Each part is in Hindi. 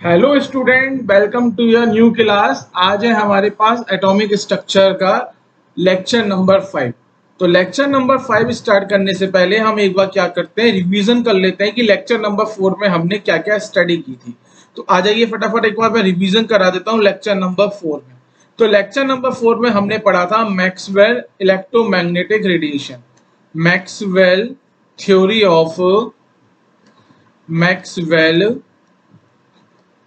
Hello student, welcome to your new class. आज है हमारे पास एटॉमिक स्ट्रक्चर का लेक्चर नंबर 5। तो लेक्चर नंबर 5 स्टार्ट करने से पहले हम एक बार क्या करते हैं, रिवीजन कर लेते हैं कि लेक्चर नंबर 4 में हमने क्या क्या स्टडी की थी। तो आ जाइए फटाफट एक बार मैं रिवीजन करा देता हूँ लेक्चर नंबर 4 में। तो लेक्चर नंबर 4 में हमने पढ़ा था Maxwell electromagnetic radiation, Maxwell theory of Maxwell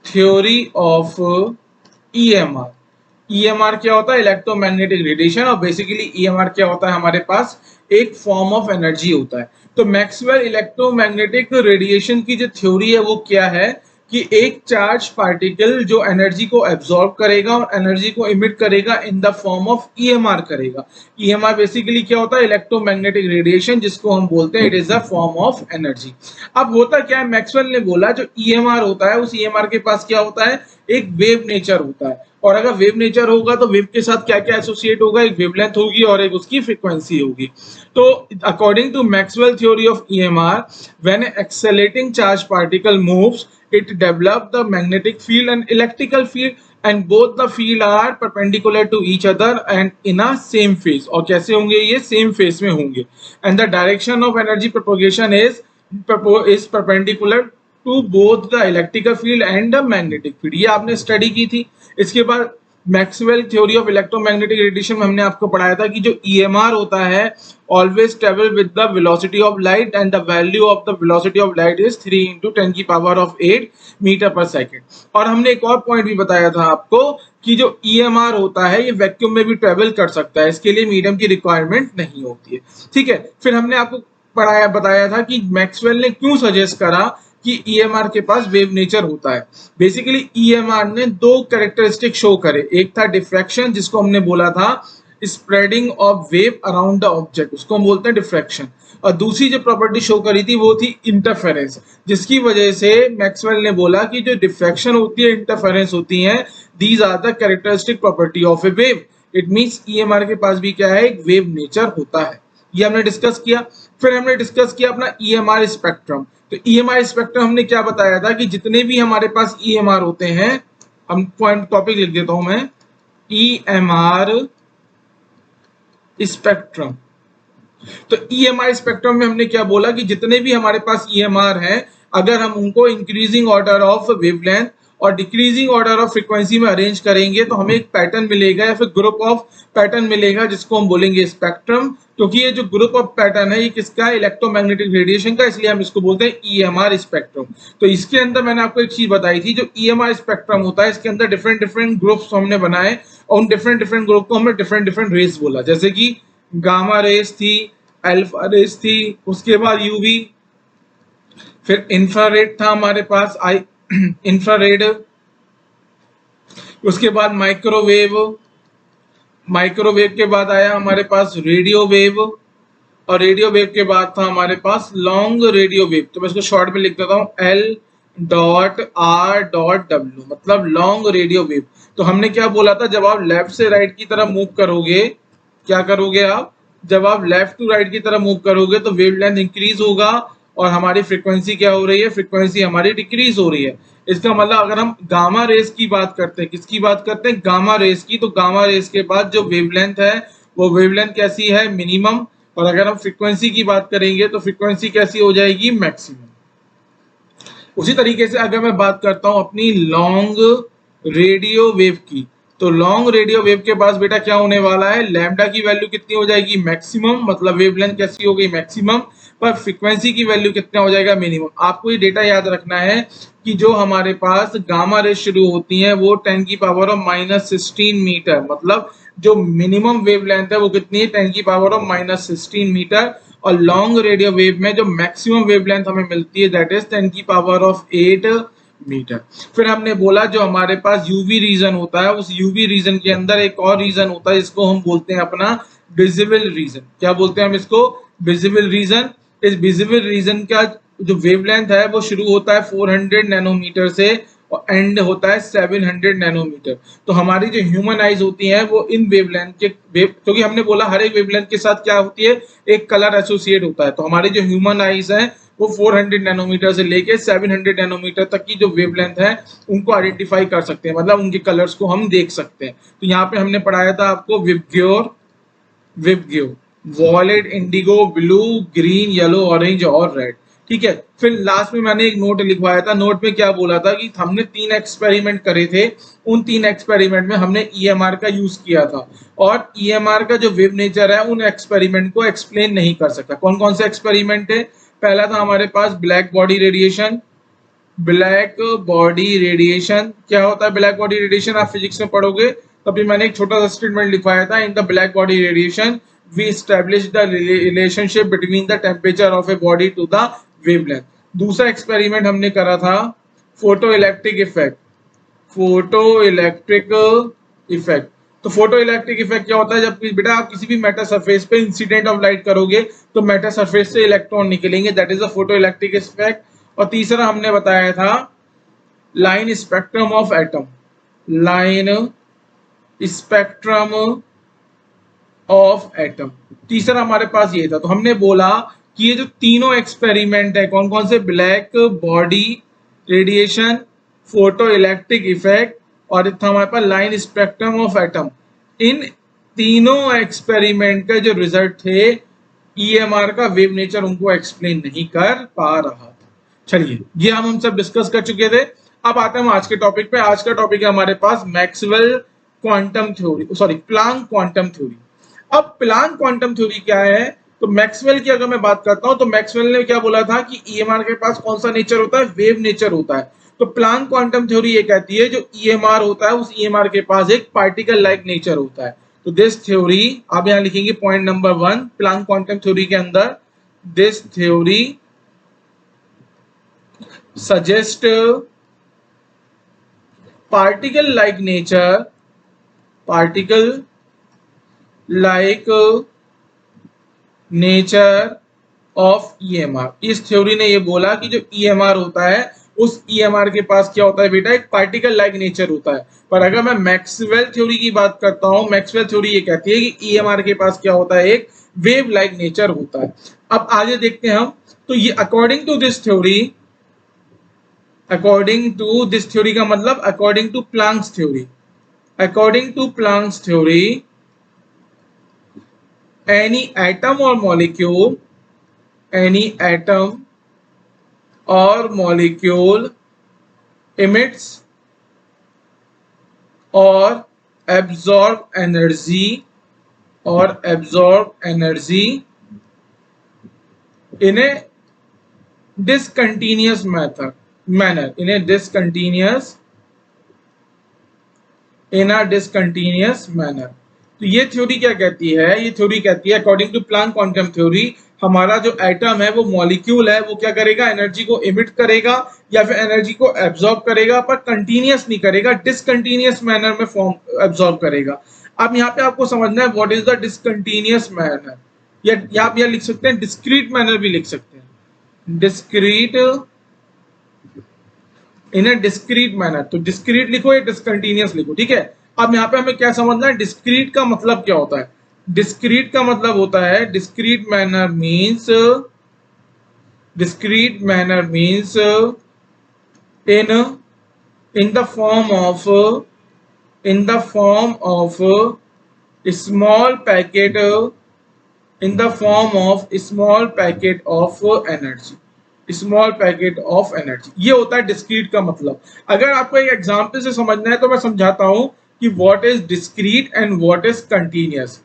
theory of EMR. EMR क्या होता है? Electromagnetic radiation. और बेसिकली ईएमआर क्या होता है? हमारे पास एक फॉर्म ऑफ एनर्जी होता है। तो मैक्सवेल इलेक्ट्रोमैग्नेटिक रेडिएशन की जो थ्योरी है वो क्या है कि एक चार्ज पार्टिकल जो एनर्जी को एब्जॉर्ब करेगा और एनर्जी को इमिट करेगा in the form of EMR करेगा। ईएमआर बेसिकली क्या होता है? इलेक्ट्रोमैग्नेटिक रेडिएशन, जिसको हम बोलते हैं it is a form of energy. अब होता क्या है, मैक्सवेल ने बोला जो ईएमआर होता है उस ईएमआर के पास क्या होता है? एक वेव नेचर होता है। और अगर वेव नेचर होगा तो वेव के साथ क्या क्या एसोसिएट होगा? एक वेवलेंथ होगी और एक उसकी फ्रीक्वेंसी होगी। तो according to Maxwell theory of EMR, when accelerating charge particle moves, it develop the magnetic field and electrical field, and both the field are perpendicular to each other and in a same phase। और कैसे होंगे? ये सेम फेज में होंगे। and the direction of energy propagation is perpendicular to both the electrical field and the magnetic field। ये आपने स्टडी की थी। इसके बाद Maxwell theory of electromagnetic radiation में हमने आपको पढ़ाया था कि जो ईएमआर होता है always travel with the velocity of light and the value of the velocity of light is 3 × 10⁸ metre per second. और हमने एक और पॉइंट भी बताया था आपको कि जो ईएमआर होता है ये वैक्यूम में भी ट्रेवल कर सकता है, इसके लिए मीडियम की रिक्वायरमेंट नहीं होती है। ठीक है, फिर हमने आपको बताया था कि मैक्सवेल ने क्यों सजेस्ट करा कि ईएमआर के पास वेव नेचर होता है। बेसिकली ईएमआर ने दो कैरेक्टरिस्टिक शो करे। एक था डिफ्रैक्शन, जिसको हमने बोला था spreading of wave around the object, उसको हम बोलते हैं डिफ्रैक्शन। और दूसरी जो प्रॉपर्टी शो करी थी वो थी इंटरफेरेंस, जिसकी वजह से मैक्सवेल ने बोला कि जो डिफ्रैक्शन होती है, इंटरफेरेंस होती है, these are the characteristic property of a wave. It means EMR के पास भी क्या है? एक वेव नेचर होता है। ये हमने डिस्कस किया। फिर हमने डिस्कस किया अपना ईएमआर स्पेक्ट्रम। तो ईएमआर स्पेक्ट्रम हमने क्या बताया था कि जितने भी हमारे पास ईएमआर होते हैं, हम पॉइंट टॉपिक लिख देता हूं मैं, ईएमआर स्पेक्ट्रम। तो ईएमआर स्पेक्ट्रम में हमने क्या बोला कि जितने भी हमारे पास ईएमआर हैं, अगर हम उनको इंक्रीजिंग ऑर्डर ऑफ वेवलेंथ और डिक्रीजिंग ऑर्डर ऑफ फ्रीक्वेंसी में अरेंज करेंगे तो हमें एक पैटर्न मिलेगा या फिर ग्रुप ऑफ पैटर्न मिलेगा, जिसको हम बोलेंगे स्पेक्ट्रम। क्योंकि ये जो ग्रुप ऑफ पैटर्न है ये किसका है? इलेक्ट्रोमैग्नेटिक रेडिएशन का, इसलिए हम इसको बोलते हैं ईएमआर स्पेक्ट्रम। तो इसके अंदर मैंने आपको एक चीज बताई थी, जो ईएमआर स्पेक्ट्रम होता है इसके अंदर डिफरेंट डिफरेंट ग्रुप्स हमने बनाए और उन डिफरेंट डिफरेंट ग्रुप को हमने डिफरेंट डिफरेंट रेस बोला। जैसे कि गामा रेस थी, अल्फा रेस थी, उसके बाद यूवी, फिर इंफ्रारेड था हमारे पास, इंफ्रारेड, उसके बाद माइक्रोवेव, माइक्रोवेव के बाद आया हमारे पास रेडियो वेव, और रेडियो वेव के बाद था हमारे पास लॉन्ग रेडियो वेव। तो मैं इसको शॉर्ट में लिख देता हूं L.R.W, मतलब लॉन्ग रेडियो वेव। तो हमने क्या बोला था, जब आप लेफ्ट से राइट की तरफ मूव करोगे, क्या करोगे आप? जब आप लेफ्ट टू राइट की तरफ मूव करोगे तो वेवलेंथ इंक्रीज होगा और हमारी फ्रीक्वेंसी क्या हो रही है? फ्रीक्वेंसी हमारी डिक्रीज हो रही है। इसका मतलब अगर हम गामा रेस की बात करते हैं, किसकी बात करते हैं? गामा रेस की। तो गामा रेस के बाद जो वेवलेंथ है वो वेवलेंथ कैसी है? मिनिमम। और अगर हम फ्रीक्वेंसी की बात करेंगे तो फ्रीक्वेंसी कैसी हो जाएगी? मैक्सिमम। उसी तरीके से अगर मैं बात करता हूं अपनी लॉन्ग रेडियो वेव की, तो लॉन्ग रेडियो वेव के पास बेटा क्या होने वाला है? लैम्डा की वैल्यू कितनी हो जाएगी? मैक्सिमम। मतलब वेवलेंथ कैसी हो गई? मैक्सिमम। पर फ्रीक्वेंसी की वैल्यू कितना हो जाएगा? मिनिमम। आपको ये डेटा याद रखना है कि जो हमारे पास गामा रेस शुरू होती है वो 10⁻⁻16 मीटर, मतलब जो मिनिमम वेवलेंथ है वो कितनी है? 10⁻⁻16 मीटर। और लॉन्ग रेडियो वेव में जो मैक्सिमम वेवलेंथ हमें मिलती है दैट इज 10⁸ मीटर। फिर हमने बोला जो हमारे पास यूवी रीजन होता है, उस यूवी रीजन के अंदर एक और रीजन होता है जिसको हम बोलते हैं अपना विजिबल रीजन। क्या बोलते हैं हम इसको? Visible region. इस विजिबल रीजन का जो वेवलेंथ है वो शुरू होता है 400 नैनोमीटर से और एंड होता है 700 नैनोमीटर। तो हमारी जो ह्यूमन आइज होती हैं वो इन वेवलेंथ के क्योंकि हमने बोला हर एक वेवलेंथ के साथ क्या होती है? एक कलर एसोसिएट होता है। तो हमारी जो ह्यूमन आइज है वो 400 नैनोमीटर से लेके 700 नैनोमीटर तक की जो वेवलेंथ है उनको आइडेंटिफाई कर सकते हैं, मतलब उनके कलर्स को हम देख सकते हैं। तो यहाँ पे हमने पढ़ाया था आपको VIBGYOR, violet, indigo, blue, green, yellow, orange और रेड। ठीक है, फिर लास्ट में मैंने एक नोट लिखवाया था, नोट में क्या बोला था कि हमने 3 एक्सपेरिमेंट करे थे, उन 3 एक्सपेरिमेंट में हमने ईएमआर का यूज किया था, और ईएमआर का जो वेव नेचर है उन एक्सपेरिमेंट को एक्सप्लेन नहीं कर सकता। कौन कौन से एक्सपेरिमेंट है? पहला था हमारे पास black body radiation. Black body radiation क्या होता है? ब्लैक बॉडी रेडिएशन आप फिजिक्स में पढ़ोगे, तभी मैंने एक छोटा सा स्टेटमेंट लिखवाया था, in the black body radiation we establish the relationship between the temperature of a body to the wavelength. दूसरा एक्सपेरिमेंट हमने करा था photo electric effect. Photo electric effect, तो फोटो इलेक्ट्रिक इफेक्ट क्या होता है? जब बेटा आप किसी भी मेटल सरफेस पे इंसिडेंट ऑफ लाइट करोगे तो मेटल सरफेस से इलेक्ट्रॉन निकलेंगे, that is the photo electric effect. और तीसरा हमने बताया था line spectrum of atom. Line spectrum of atom, तीसरा हमारे पास ये था। तो हमने बोला कि ये जो तीनों एक्सपेरिमेंट है, कौन कौन से? Black body radiation, photo electric effect और एक था हमारे पास लाइन स्पेक्ट्रम ऑफ एटम। इन तीनों एक्सपेरिमेंट के जो रिजल्ट थे, ईएमआर का वेव नेचर उनको एक्सप्लेन नहीं कर पा रहा था। चलिए, ये हम सब डिस्कस कर चुके थे। अब आते हैं हम आज के टॉपिक पे। आज का टॉपिक है हमारे पास Maxwell quantum theory, sorry Planck quantum theory. अब प्लांक क्वांटम थ्योरी क्या है? तो मैक्सवेल की अगर मैं बात करता हूं तो मैक्सवेल ने क्या बोला था कि ईएमआर के पास कौन सा नेचर होता है? वेव नेचर होता है। तो प्लांक क्वांटम थ्योरी ये कहती है जो ईएमआर होता है उस ईएमआर के पास एक पार्टिकल लाइक नेचर होता है। तो दिस थ्योरी, आप यहां लिखेंगे point number 1 Planck quantum theory के अंदर, this theory suggest particle like nature, particle like nature of EMR. इस थ्योरी ने ये बोला कि जो ईएमआर होता है उस ईएमआर के पास क्या होता है बेटा? एक पार्टिकल लाइक नेचर होता है। पर अगर मैं मैक्सवेल थ्योरी की बात करता हूं, मैक्सवेल थ्योरी ये कहती है कि ईएमआर के पास क्या होता है? एक वेव लाइक नेचर होता है। अब आगे देखते हैं हम। तो ये according to this theory, according to this theory का मतलब according to Planck's theory, according to Planck's theory any atom or molecule, any atom or molecule emits or absorb energy in a discontinuous manner, in a discontinuous manner। तो ये थ्योरी क्या कहती है? ये थ्योरी कहती है according to Planck quantum theory, हमारा जो एटम है वो मॉलिक्यूल है, वो क्या करेगा? एनर्जी को इमिट करेगा या फिर एनर्जी को एब्जॉर्ब करेगा, पर कंटिन्यूअस नहीं करेगा, डिसकंटिन्यूअस मैनर में फॉर्म एब्जॉर्ब करेगा। अब यहाँ पे आपको समझना है what is the discontinuous manner, या आप यहाँ लिख सकते हैं डिस्क्रीट मैनर भी लिख सकते हैं, डिस्क्रीट, इन ए डिस्क्रीट मैनर। तो डिस्क्रीट लिखो या डिसकंटिन्यूअस लिखो, ठीक है। अब यहाँ पे हमें क्या समझना है? डिस्क्रीट का मतलब क्या होता है? डिस्क्रीट का मतलब होता है, discrete manner means, discrete manner means in the form of, in the form of small packet, in the form of small packet of energy, small packet of energy. ये होता है डिस्क्रीट का मतलब। अगर आपको एक एग्जांपल से समझना है तो मैं समझाता हूं कि what is discrete and what is continuous.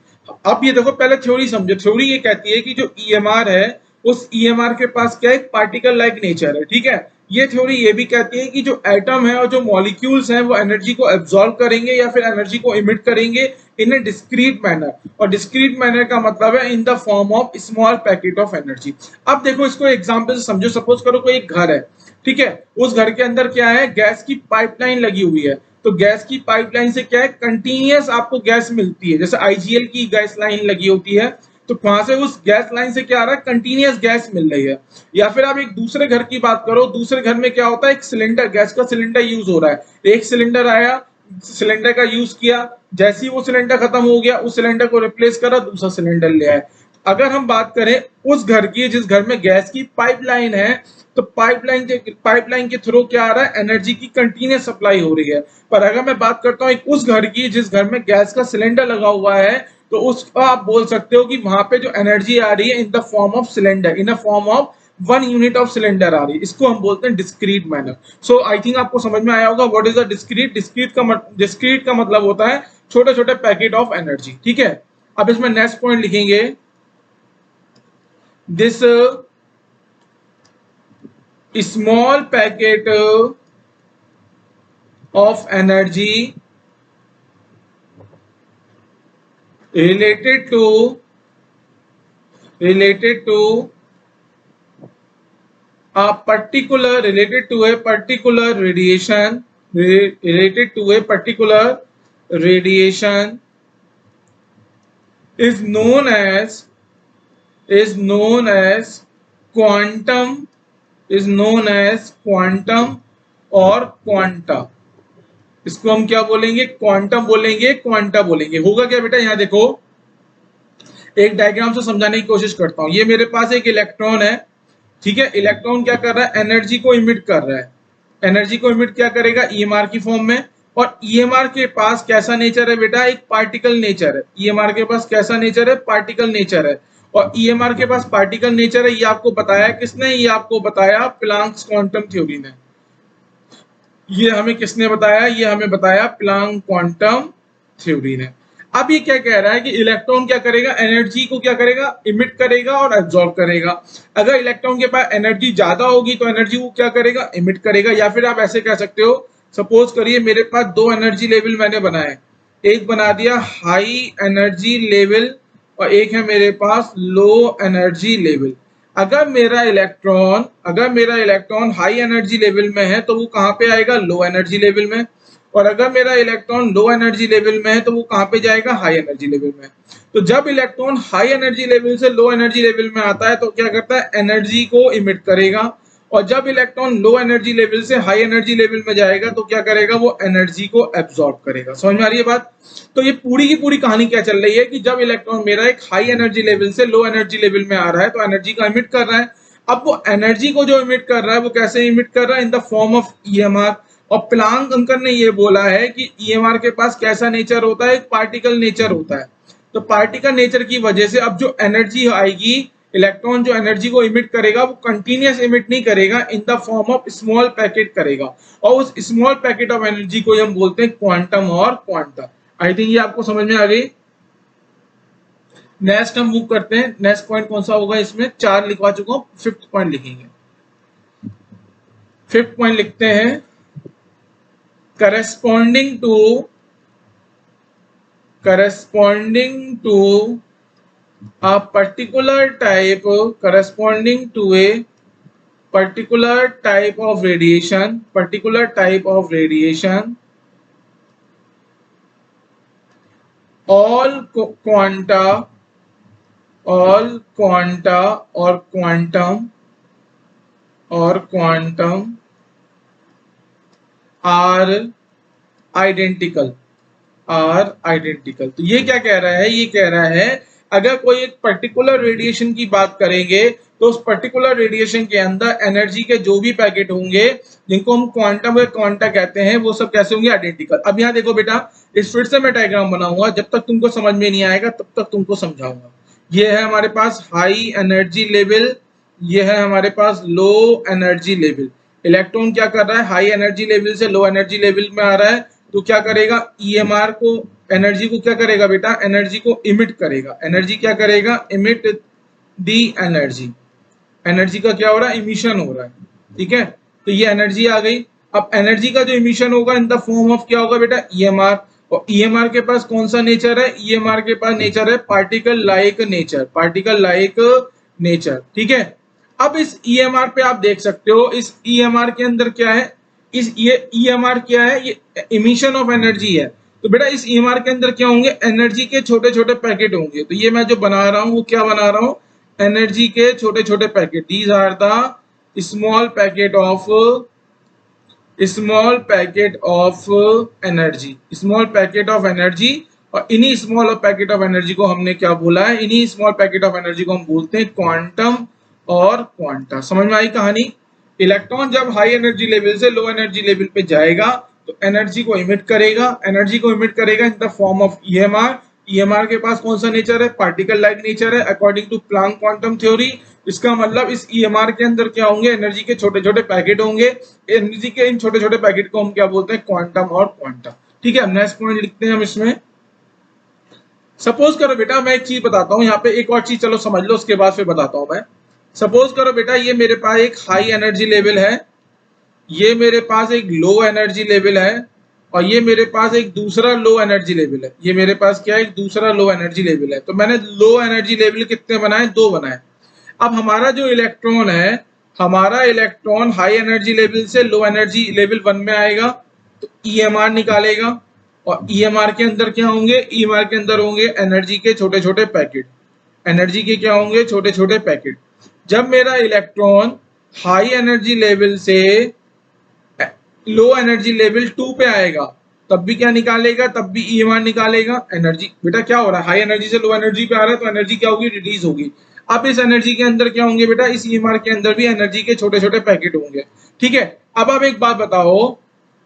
अब ये देखो, पहले थ्योरी समझो। थ्योरी ये कहती है कि जो ईएमआर है उस ईएमआर के पास क्या है? पार्टिकल लाइक नेचर है, ठीक है। ये थ्योरी ये भी कहती है कि जो एटम है और जो मॉलिक्यूल्स हैं वो एनर्जी को एब्जॉर्ब करेंगे या फिर एनर्जी को इमिट करेंगे इन ए डिस्क्रीट मैनर। और डिस्क्रीट मैनर का मतलब है in the form of small packet of energy. अब देखो, इसको एग्जांपल से समझो। सपोज करो कोई एक घर है, ठीक है। उस घर के अंदर क्या है? गैस की पाइपलाइन लगी हुई है। तो गैस की पाइपलाइन से क्या है? कंटिन्यूअस आपको गैस मिलती है। जैसे आईजीएल की गैस लाइन लगी होती है, तो वहां से उस गैस लाइन से क्या आ रहा है? कंटिन्यूअस गैस मिल रही है। या फिर आप एक दूसरे घर की बात करो, दूसरे घर में क्या होता है? एक सिलेंडर, गैस का सिलेंडर यूज हो रहा है। एक सिलेंडर आया, सिलेंडर का यूज किया, जैसे ही वो सिलेंडर खत्म हो गया, उस सिलेंडर को रिप्लेस करा, दूसरा सिलेंडर ले आए। अगर हम बात करें उस घर की जिस घर में गैस की पाइपलाइन है, तो पाइपलाइन के थ्रू क्या आ रहा है, एनर्जी की कंटिन्यूस सप्लाई हो रही है। पर अगर मैं बात करता हूँ एक उस घर की जिस घर में गैस का सिलेंडर लगा हुआ है, तो उसका आप बोल सकते हो कि वहां पे जो एनर्जी आ रही है in the form of cylinder, in the form of 1 unit of cylinder आ रही है। इसको हम बोलते हैं discrete manner. So I think आपको समझ में आया होगा what is the discrete. Discrete का मतलब होता है छोटे छोटे पैकेट ऑफ एनर्जी, ठीक है। अब इसमें नेक्स्ट पॉइंट लिखेंगे, this small packet of energy related to a particular related to a particular radiation related to a particular radiation is known as quantum is known as quantum और क्वांटा। इसको हम क्या बोलेंगे, क्वांटम बोलेंगे, क्वांटा बोलेंगे। होगा क्या बेटा, यहां देखो एक डायग्राम से समझाने की कोशिश करता हूं। ये मेरे पास एक इलेक्ट्रॉन है, ठीक है। इलेक्ट्रॉन क्या कर रहा है, एनर्जी को इमिट कर रहा है। एनर्जी को इमिट क्या करेगा, ईएमआर की फॉर्म में। और ईएमआर के पास कैसा नेचर है बेटा, एक पार्टिकल नेचर है। ईएमआर के पास कैसा नेचर है, पार्टिकल नेचर है। और ईएमआर के पास पार्टिकल नेचर है, ये आपको बताया किसने, ये आपको बताया प्लांक्स क्वांटम थ्योरी ने। ये हमें किसने बताया, ये हमें बताया प्लांक क्वांटम थ्योरी ने। अब ये क्या कह रहा है कि इलेक्ट्रॉन क्या करेगा, एनर्जी को क्या करेगा, इमिट करेगा और एब्जॉर्ब करेगा। अगर इलेक्ट्रॉन के पास एनर्जी ज्यादा होगी तो एनर्जी को क्या करेगा, इमिट करेगा। या फिर आप ऐसे कह सकते हो, सपोज करिए मेरे पास दो एनर्जी लेवल मैंने बनाए, एक बना दिया हाई एनर्जी लेवल और एक है मेरे पास लो एनर्जी लेवल। अगर मेरा इलेक्ट्रॉन हाई एनर्जी लेवल में है तो वो कहां पे आएगा, लो एनर्जी लेवल में। और अगर मेरा इलेक्ट्रॉन लो एनर्जी लेवल में है तो वो कहां पे जाएगा, हाई एनर्जी लेवल में। तो जब इलेक्ट्रॉन हाई एनर्जी लेवल से लो एनर्जी लेवल में आता है तो क्या करता है, एनर्जी को इमिट करेगा। और जब इलेक्ट्रॉन लो एनर्जी लेवल से हाई एनर्जी लेवल में जाएगा तो क्या करेगा, वो एनर्जी को एब्सॉर्ब करेगा। समझ में आ रही है बात। तो ये पूरी की पूरी कहानी क्या चल रही है कि जब इलेक्ट्रॉन मेरा एक हाई एनर्जी लेवल से लो एनर्जी लेवल में आ रहा है तो एनर्जी का इमिट कर रहा है। अब वो एनर्जी को जो इमिट कर रहा है वो कैसे इमिट कर रहा है, in the form of EMR. और प्लांक अंकल ने ये बोला है कि ईएमआर के पास कैसा नेचर होता है, एक पार्टिकल नेचर होता है। तो पार्टिकल नेचर की वजह से अब जो एनर्जी आएगी, इलेक्ट्रॉन जो एनर्जी को इमिट करेगा वो कंटिन्यूअस इमिट नहीं करेगा, in the form of small packet करेगा। और उस स्मॉल पैकेट ऑफ एनर्जी को हम बोलते हैं क्वांटम और क्वांटा। आई थिंक ये आपको समझ में आ गई। नेक्स्ट हम मूव करते हैं। नेक्स्ट पॉइंट कौन सा होगा, इसमें 4 लिखवा चुका हूं, 5th पॉइंट लिखेंगे। 5th पॉइंट लिखते हैं, corresponding to a particular type of radiation, all quanta or quantum are identical। तो ये क्या कह रहा है, ये कह रहा है अगर कोई एक पर्टिकुलर रेडिएशन की बात करेंगे तो उस पर्टिकुलर रेडिएशन के अंदर एनर्जी के जो भी पैकेट होंगे जिनको हम क्वांटम या क्वांटा कहते हैं वो सब कैसे होंगे, आइडेंटिकल। अब यहाँ देखो बेटा, इस फिर से मैं डायग्राम बनाऊंगा, जब तक तुमको समझ में नहीं आएगा तब तक तुमको समझाऊंगा। ये है हमारे पास हाई एनर्जी लेवल, ये है हमारे पास लो एनर्जी लेवल। इलेक्ट्रॉन क्या कर रहा है, हाई एनर्जी लेवल से लो एनर्जी लेवल में आ रहा है तो क्या करेगा, ईएमआर को, एनर्जी को क्या करेगा बेटा, एनर्जी को इमिट करेगा। एनर्जी क्या करेगा, इमिट दी एनर्जी। एनर्जी का क्या हो रहा है, इमिशन हो रहा है, ठीक है। तो ये एनर्जी आ गई। अब एनर्जी का जो इमिशन होगा इन द फॉर्म ऑफ क्या होगा बेटा, ईएमआर। और ईएमआर के पास कौन सा नेचर है, ईएमआर के पास नेचर है पार्टिकल लाइक नेचर, ठीक है। अब इस ईएमआर पे आप देख सकते हो, इस ईएमआर के अंदर क्या है, ये ईएमआर क्या है, ये इमिशन ऑफ एनर्जी है। तो बेटा इस ईएमआर के अंदर क्या होंगे, एनर्जी के छोटे छोटे पैकेट होंगे। तो ये मैं जो बना रहा हूं वो क्या बना रहा हूं, एनर्जी के छोटे छोटे packet. These are the small packet of energy, और इन्हीं स्मॉल पैकेट ऑफ एनर्जी को हमने क्या बोला है, इन्हीं स्मॉल पैकेट ऑफ एनर्जी को हम बोलते हैं क्वांटम और क्वांटा। समझ में आई कहानी? इलेक्ट्रॉन जब हाई एनर्जी लेवल से लो एनर्जी लेवल पे जाएगा तो एनर्जी को इमिट करेगा, एनर्जी को इमिट करेगा in the form of EMR. EMR के पास कौन सा नेचर है? पार्टिकल लाइक नेचर है according to Planck quantum theory. इसका मतलब इस ईएमआर के अंदर क्या होंगे? एनर्जी के छोटे छोटे पैकेट होंगे। एनर्जी के इन छोटे छोटे पैकेट को हम क्या बोलते हैं? क्वांटम और क्वांटा। ठीक है, नेक्स्ट पॉइंट लिखते हैं हम इसमें। सपोज करो बेटा, मैं एक चीज बताता हूँ यहाँ पे, एक और चीज चलो समझ लो, उसके बाद फिर बताता हूँ मैं। सपोज करो बेटा, ये मेरे पास एक हाई एनर्जी लेवल है, ये मेरे पास एक लो एनर्जी लेवल है, और ये मेरे पास एक दूसरा लो एनर्जी लेवल है। ये मेरे पास क्या है? एक दूसरा लो एनर्जी लेवल है। तो मैंने लो एनर्जी लेवल कितने बनाए? 2 बनाए। अब हमारा जो इलेक्ट्रॉन है, हमारा इलेक्ट्रॉन हाई एनर्जी लेवल से लो एनर्जी लेवल 1 में आएगा तो ईएमआर निकालेगा, और ईएमआर के अंदर क्या होंगे? ईएमआर के अंदर होंगे एनर्जी के छोटे छोटे पैकेट। एनर्जी के क्या होंगे? छोटे छोटे पैकेट। जब मेरा इलेक्ट्रॉन हाई एनर्जी लेवल से लो एनर्जी लेवल 2 पे आएगा तब भी क्या निकालेगा? तब भी ईएमआर निकालेगा। एनर्जी बेटा क्या हो रहा है? हाई एनर्जी से लो एनर्जी पे आ रहा है तो एनर्जी क्या होगी? रिलीज होगी। अब इस एनर्जी के अंदर क्या होंगे बेटा? इस ईएमआर के अंदर भी एनर्जी के छोटे छोटे पैकेट होंगे। ठीक है, अब आप एक बात बताओ,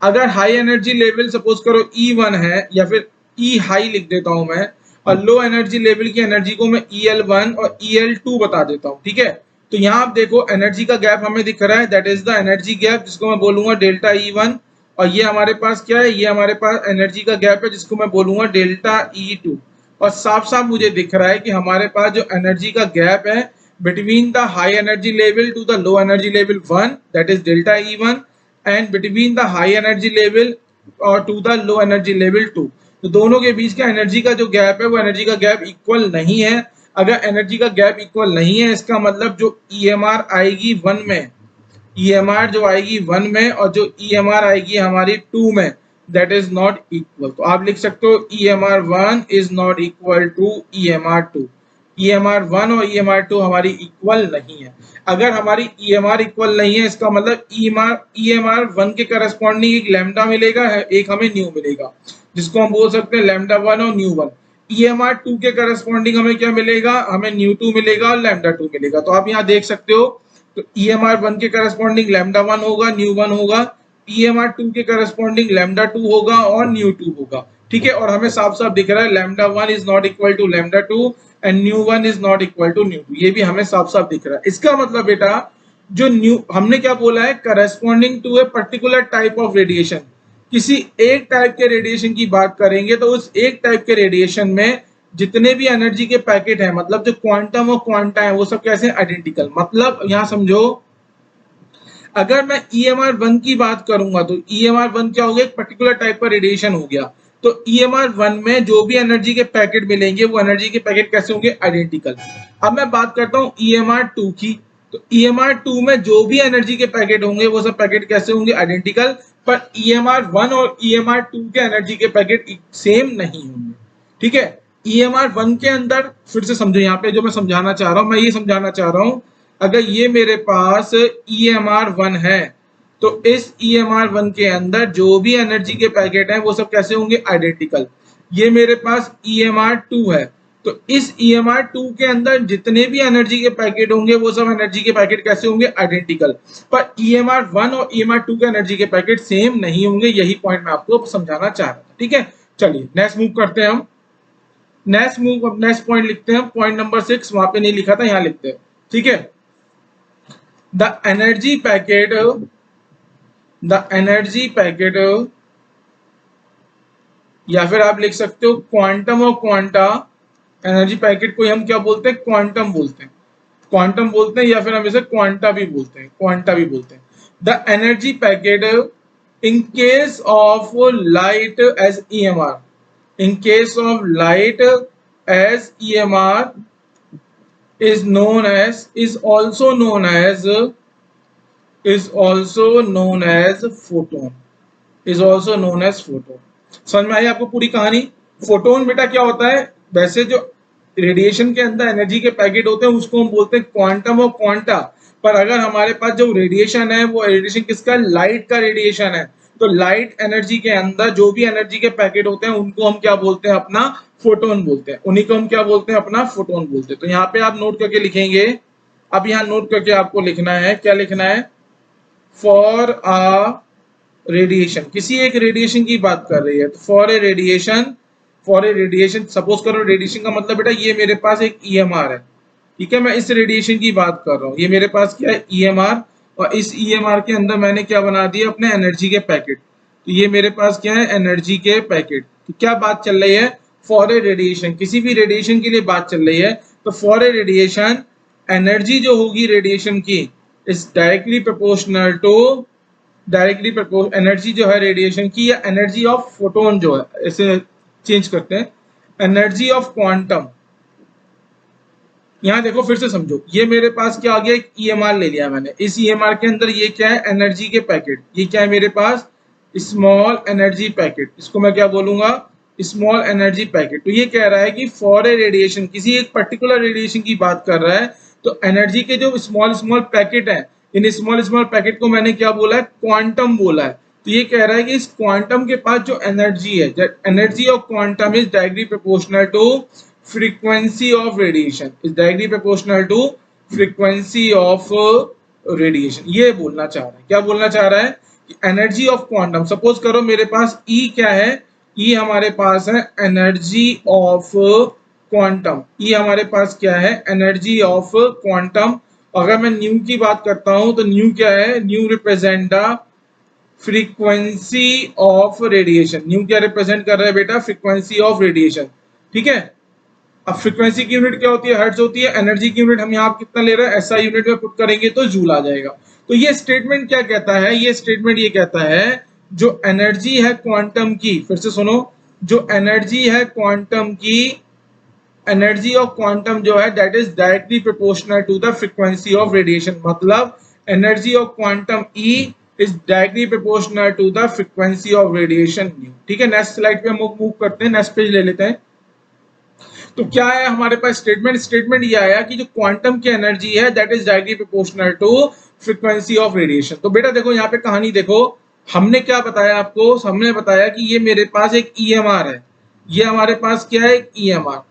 अगर हाई एनर्जी लेवल सपोज करो E1 है, या फिर ई हाई लिख देता हूं मैं, और लो एनर्जी लेवल की एनर्जी को मैं EL1 और EL2 बता देता हूं। ठीक है, तो यहाँ आप देखो एनर्जी का गैप हमें दिख रहा है, that is the energy gap, जिसको मैं बोलूंगा डेल्टा E1। और ये हमारे पास क्या है? ये हमारे पास एनर्जी का गैप है, जिसको मैं बोलूंगा डेल्टा E2। और साफ साफ मुझे दिख रहा है कि हमारे पास जो एनर्जी का गैप है between the high energy level to the low energy level 1, that is delta E1, and between the high energy level और to the low energy level 2। तो दोनों के बीच का एनर्जी का जो गैप है वो एनर्जी का गैप इक्वल नहीं है। अगर एनर्जी का गैप इक्वल नहीं है, इसका मतलब जो ईएमआर आएगी 1 में, ईएमआर जो आएगी 1 में और जो ईएमआर आएगी हमारी 2 में, दैट इज नॉट इक्वल। तो आप लिख सकते हो EMR 1 is not equal to EMR 2। EMR 1 और ईएमआर 2 हमारी इक्वल नहीं है। अगर हमारी ईएमआर इक्वल नहीं है, इसका मतलब ईएमआर 1 के करस्पॉन्डिंग एक लैम्डा मिलेगा, एक हमें न्यू मिलेगा, जिसको हम बोल सकते हैं लैम्डा 1 और न्यू 1। ईएमआर 2 के करस्पॉन्डिंग हमें क्या मिलेगा? हमें न्यू 2 मिलेगा और लैम्डा 2 मिलेगा। तो आप यहाँ देख सकते हो, तो ईएमआर 1 के करस्पॉन्डिंग लैम्डा 1 होगा, न्यू 1 होगा। ईएमआर 2 के करस्पॉन्डिंग लैम्डा 2 होगा और न्यू 2 होगा। ठीक है, और हमें साफ साफ दिख रहा है lambda 1 is not equal to lambda 2 and nu 1 is not equal to nu 2। ये भी हमें साफ साफ दिख रहा है। इसका मतलब बेटा, जो न्यू हमने क्या बोला है? Corresponding to a particular type of radiation. किसी एक टाइप के रेडिएशन की बात करेंगे तो उस एक टाइप के रेडिएशन में जितने भी एनर्जी के पैकेट हैं, मतलब जो क्वांटम और क्वांटा है, वो सब कैसे? आइडेंटिकल। मतलब यहां समझो, अगर मैं ईएमआर 1 की बात करूंगा तो ईएमआर 1 क्या हो गया? एक पर्टिकुलर टाइप का रेडिएशन हो गया। तो ईएमआर 1 में जो भी एनर्जी के पैकेट मिलेंगे वो एनर्जी के पैकेट कैसे होंगे? आइडेंटिकल। अब मैं बात करता हूं ईएमआर 2 की, तो ईएमआर 2 में जो भी एनर्जी के पैकेट होंगे वो सब पैकेट कैसे होंगे? आइडेंटिकल। पर ईएमआर 1 और ईएमआर 2 के एनर्जी के पैकेट सेम नहीं होंगे। ठीक है, ईएमआर 1 के अंदर, फिर से समझो यहाँ पे जो मैं समझाना चाह रहा हूं, मैं ये समझाना चाह रहा हूं, अगर ये मेरे पास ईएमआर 1 है तो इस ईएमआर 1 के अंदर जो भी एनर्जी के पैकेट हैं वो सब कैसे होंगे? आइडेंटिकल। ये मेरे पास ईएमआर 2 है, तो इस ईएमआर 2 के अंदर जितने भी एनर्जी के पैकेट होंगे वो सब एनर्जी के पैकेट कैसे होंगे? आइडेंटिकल। पर ईएमआर 1 और ईएमआर 2 के एनर्जी के पैकेट सेम नहीं होंगे। यही पॉइंट मैं आपको समझाना चाह रहा था। ठीक है, चलिए नेक्स्ट मूव करते हैं हम। नेक्स्ट पॉइंट लिखते हैं, पॉइंट नंबर 6। वहां पे नहीं लिखा था, यहाँ लिखते हैं। ठीक है, द एनर्जी पैकेट, या फिर आप लिख सकते हो क्वांटम और क्वांटा। एनर्जी पैकेट को हम क्या बोलते हैं? क्वांटम बोलते हैं। क्वांटम बोलते हैं, या फिर हम इसे क्वांटा भी बोलते हैं, क्वांटा भी बोलते हैं। The energy packet in case of light as EMR, in case of light as EMR is known as is also known as photon, is also known as photon। समझ में आई आपको पूरी कहानी? फोटोन बेटा क्या होता है? वैसे जो रेडिएशन के अंदर एनर्जी के पैकेट होते हैं उसको हम बोलते हैं क्वांटम और क्वांटा। पर अगर हमारे पास जो रेडिएशन है वो रेडिएशन किसका? लाइट का रेडिएशन है, तो लाइट एनर्जी के अंदर जो भी एनर्जी के पैकेट होते हैं उनको हम क्या बोलते हैं, अपना फोटोन बोलते हैं, उन्हीं को हम क्या बोलते हैं, अपना फोटोन बोलते हैं। तो यहाँ पे आप नोट करके लिखेंगे, अब यहाँ नोट करके आपको लिखना है, क्या लिखना है, फॉर अ रेडिएशन, किसी एक रेडिएशन की बात कर रही है, तो for a radiation, for a radiation, suppose करो रेडिएशन का मतलब बेटा ये मेरे पास एक ईएमआर है, ठीक है, मैं इस रेडिएशन की बात कर रहा हूँ, ये मेरे पास क्या है, ईएमआर, और इस ईएमआर के अंदर मैंने क्या बना दिया, अपने एनर्जी के पैकेट, तो ये मेरे पास क्या है, एनर्जी के पैकेट। तो क्या बात चल रही है, फॉर ए रेडिएशन, किसी भी रेडिएशन के लिए बात चल रही है, तो फॉर ए रेडिएशन एनर्जी जो होगी रेडिएशन की is directly proportional to, directly energy जो है रेडिएशन की, या एनर्जी ऑफ फोटोन जो है, ऐसे चेंज करते हैं, एनर्जी ऑफ क्वांटम। यहाँ देखो फिर से समझो, ये मेरे पास क्या आ गया, एक ईएमआर ले लिया मैंने, इस ईएमआर के अंदर ये क्या है, एनर्जी के पैकेट, ये क्या है मेरे पास, स्मॉल एनर्जी पैकेट, इसको मैं क्या बोलूंगा, स्मॉल एनर्जी पैकेट। तो ये कह रहा है कि फॉर ए रेडिएशन, किसी एक पर्टिकुलर रेडिएशन की बात कर रहा है, तो एनर्जी के जो स्मॉल स्मॉल पैकेट है, इन स्मॉल स्मॉल पैकेट को मैंने क्या बोला है, क्वांटम बोला है। तो ये कह रहा है कि इस क्वांटम के पास जो एनर्जी है, energy of quantum is directly proportional to frequency of radiation, is directly proportional to frequency of radiation। ये बोलना चाह रहा है, क्या बोलना चाह रहा है कि एनर्जी ऑफ क्वांटम, सपोज करो मेरे पास E क्या है, E हमारे पास है एनर्जी ऑफ क्वांटम, E हमारे पास क्या है, एनर्जी ऑफ क्वांटम। अगर मैं न्यू की बात करता हूं तो न्यू क्या है, new represent the frequency of radiation, new क्या रिप्रेजेंट कर रहा है बेटा, फ्रीक्वेंसी ऑफ रेडिएशन, ठीक है। अब फ्रीक्वेंसी की यूनिट क्या होती है, हर्ट्ज होती है, एनर्जी की यूनिट हम यहाँ कितना ले रहे हैं, ऐसा यूनिट में पुट करेंगे तो जूल आ जाएगा। तो ये स्टेटमेंट क्या कहता है, ये स्टेटमेंट ये कहता है जो एनर्जी है क्वांटम की, फिर से सुनो, जो एनर्जी है क्वांटम की, एनर्जी ऑफ क्वांटम जो है that is directly proportional to the frequency of radiation, मतलब energy of quantum E is directly proportional to the frequency of radiation nu, ठीक है। नेक्स्ट स्लाइड पे हम मूव करते हैं, नेक्स्ट पेज ले लेते हैं। तो क्या है हमारे पास स्टेटमेंट, स्टेटमेंट ये आया कि जो क्वांटम की एनर्जी है that is directly proportional to frequency of radiation. तो बेटा देखो यहाँ पे कहानी देखो, हमने क्या बताया आपको, हमने बताया कि ये मेरे पास एक ईएमआर है, ये हमारे पास क्या है, एक ईएमआर।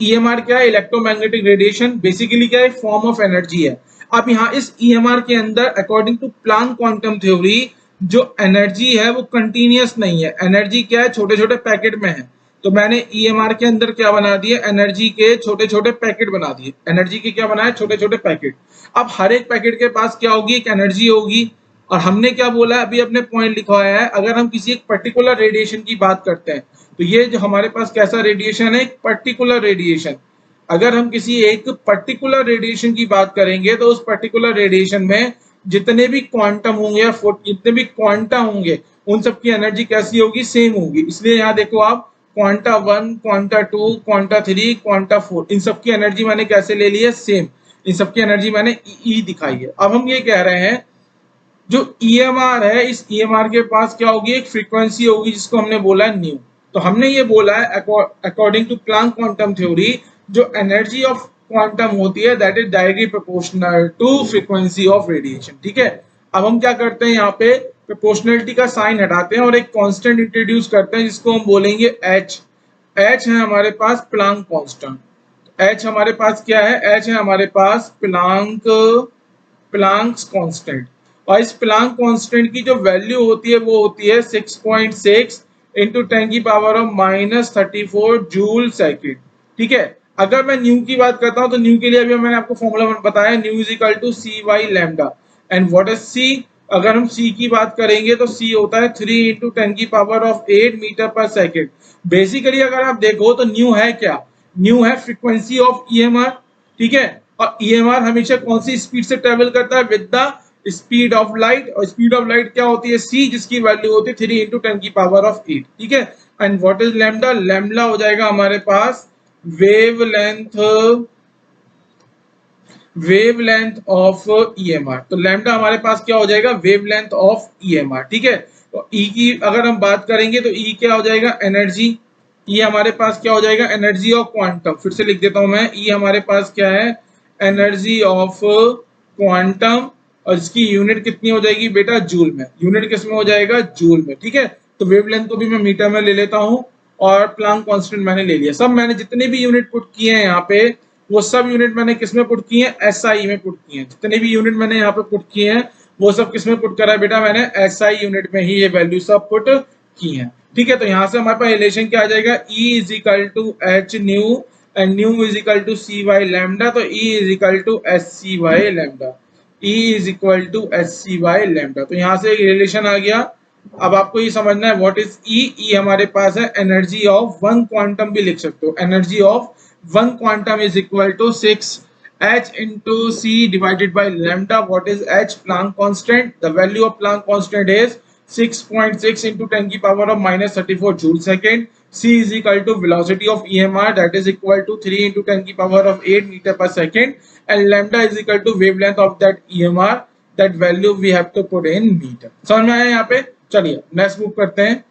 ईएमआर क्या है, इलेक्ट्रोमैग्नेटिक रेडिएशन, बेसिकली क्या है, फॉर्म ऑफ एनर्जी है। अब यहाँ इस ईएमआर के अंदर according to Planck quantum theory जो एनर्जी है वो कंटिन्यूअस नहीं है, एनर्जी क्या है, छोटे छोटे पैकेट में है। तो मैंने ईएमआर के अंदर क्या बना दिए, एनर्जी के छोटे छोटे पैकेट बना दिए, एनर्जी के क्या बनाए, छोटे छोटे पैकेट। अब हर एक पैकेट के पास क्या होगी, एक एनर्जी होगी। और हमने क्या बोला, अभी अपने पॉइंट लिखवाया है, अगर हम किसी एक पर्टिकुलर रेडिएशन की बात करते हैं तो ये जो हमारे पास कैसा रेडिएशन है, एक पर्टिकुलर रेडिएशन। अगर हम किसी एक पर्टिकुलर रेडिएशन की बात करेंगे तो उस पर्टिकुलर रेडिएशन में जितने भी क्वांटम होंगे या जितने भी क्वांटा होंगे उन सबकी एनर्जी कैसी होगी, सेम होगी। इसलिए यहाँ देखो आप, क्वांटा 1, क्वांटा 2, क्वांटा 3, क्वांटा 4, इन सबकी एनर्जी मैंने कैसे ले ली है, सेम। इन सबकी एनर्जी मैंने ई दिखाई है। अब हम ये कह रहे हैं जो ईएमआर है, इस ईएमआर के पास क्या होगी, एक फ्रीक्वेंसी होगी जिसको हमने बोला है न्यू। तो हमने ये बोला है according to Planck quantum theory जो एनर्जी ऑफ क्वांटम होती है that is directly proportional to frequency of radiation, ठीक है। अब हम क्या करते हैं, यहाँ पे प्रोपोर्शनलिटी का साइन हटाते हैं और एक कांस्टेंट इंट्रोड्यूस करते हैं जिसको हम बोलेंगे एच। एच है हमारे पास प्लैंक कांस्टेंट। एच हमारे पास क्या है, एच है हमारे पास प्लैंक्स कांस्टेंट। और इस प्लैंक कांस्टेंट की जो वैल्यू होती है वो होती है 6.6 इंटू 10 की पावर ऑफ -34 जूल सेकेंड, ठीक है। अगर मैं न्यू की बात करता हूं तो न्यू के लिए अभी मैंने आपको फॉर्मूला बताया, nu is equal to c by lambda. And what is c, अगर हम सी की बात करेंगे तो सी होता है 3 इंटू 10 की power of 8 metre per second. Basically अगर आप देखो तो न्यू है क्या, न्यू है फ्रीक्वेंसी ऑफ ईएमआर, ठीक है। और ईएमआर हमेशा कौन सी स्पीड से ट्रेवल करता है, with the speed of light. और स्पीड ऑफ लाइट क्या होती है, सी, जिसकी वैल्यू होती है 3 इंटू 10 की पावर ऑफ 8, ठीक है। And what is lambda, lambda हो जाएगा हमारे पास वेवलेंथ ऑफ ईएमआर। तो लैम्डा हमारे पास क्या हो जाएगा, वेवलेंथ ऑफ ईएमआर, ठीक है। तो ई की अगर हम बात करेंगे तो ई क्या हो जाएगा, एनर्जी। ई हमारे पास क्या हो जाएगा, एनर्जी ऑफ क्वांटम। फिर से लिख देता हूं मैं, ई हमारे पास क्या है, एनर्जी ऑफ क्वांटम। और इसकी यूनिट कितनी हो जाएगी बेटा जूल में, यूनिट किस में हो जाएगा जूल में, ठीक है। तो वेवलेंथ को भी मैं मीटर में ले लेता हूँ और प्लांक कांस्टेंट मैंने ले लिया। सब मैंने जितने भी यूनिट पुट किए हैं यहाँ पे वो सब यूनिट मैंने किस में पुट किए हैं, एसआई में पुट किए हैं। जितने भी यूनिट मैंने यहाँ पे पुट किए हैं वो सब किस में पुट करा है बेटा, मैंने एसआई यूनिट में ही ये वैल्यू सब पुट की है, ठीक है। तो यहाँ से हमारे पास रिलेशन क्या आ जाएगा, E is equal to h nu and nu is equal to c by lambda. तो E is equal to h c by lambda, E is equal to h c by lambda. तो यहाँ से एक रिलेशन आ गया। अब आपको ये समझना है व्हाट इज E। E हमारे पास है एनर्जी ऑफ वन क्वांटम भी लिख सकते हो, energy of one quantum is equal to 6 h into c divided by lambda. What is h? Planck constant. The value of Planck constant is 6.6 into 10 की power of minus 34 joule second. C is equal to velocity of EMR, that is equal to 3 into 10 की power of 8 meter per second, and lambda is equal to wavelength of that EMR. That value we have to put in meter. समझ में आया यहाँ पे? चलिए नेक्स्ट मूव करते हैं।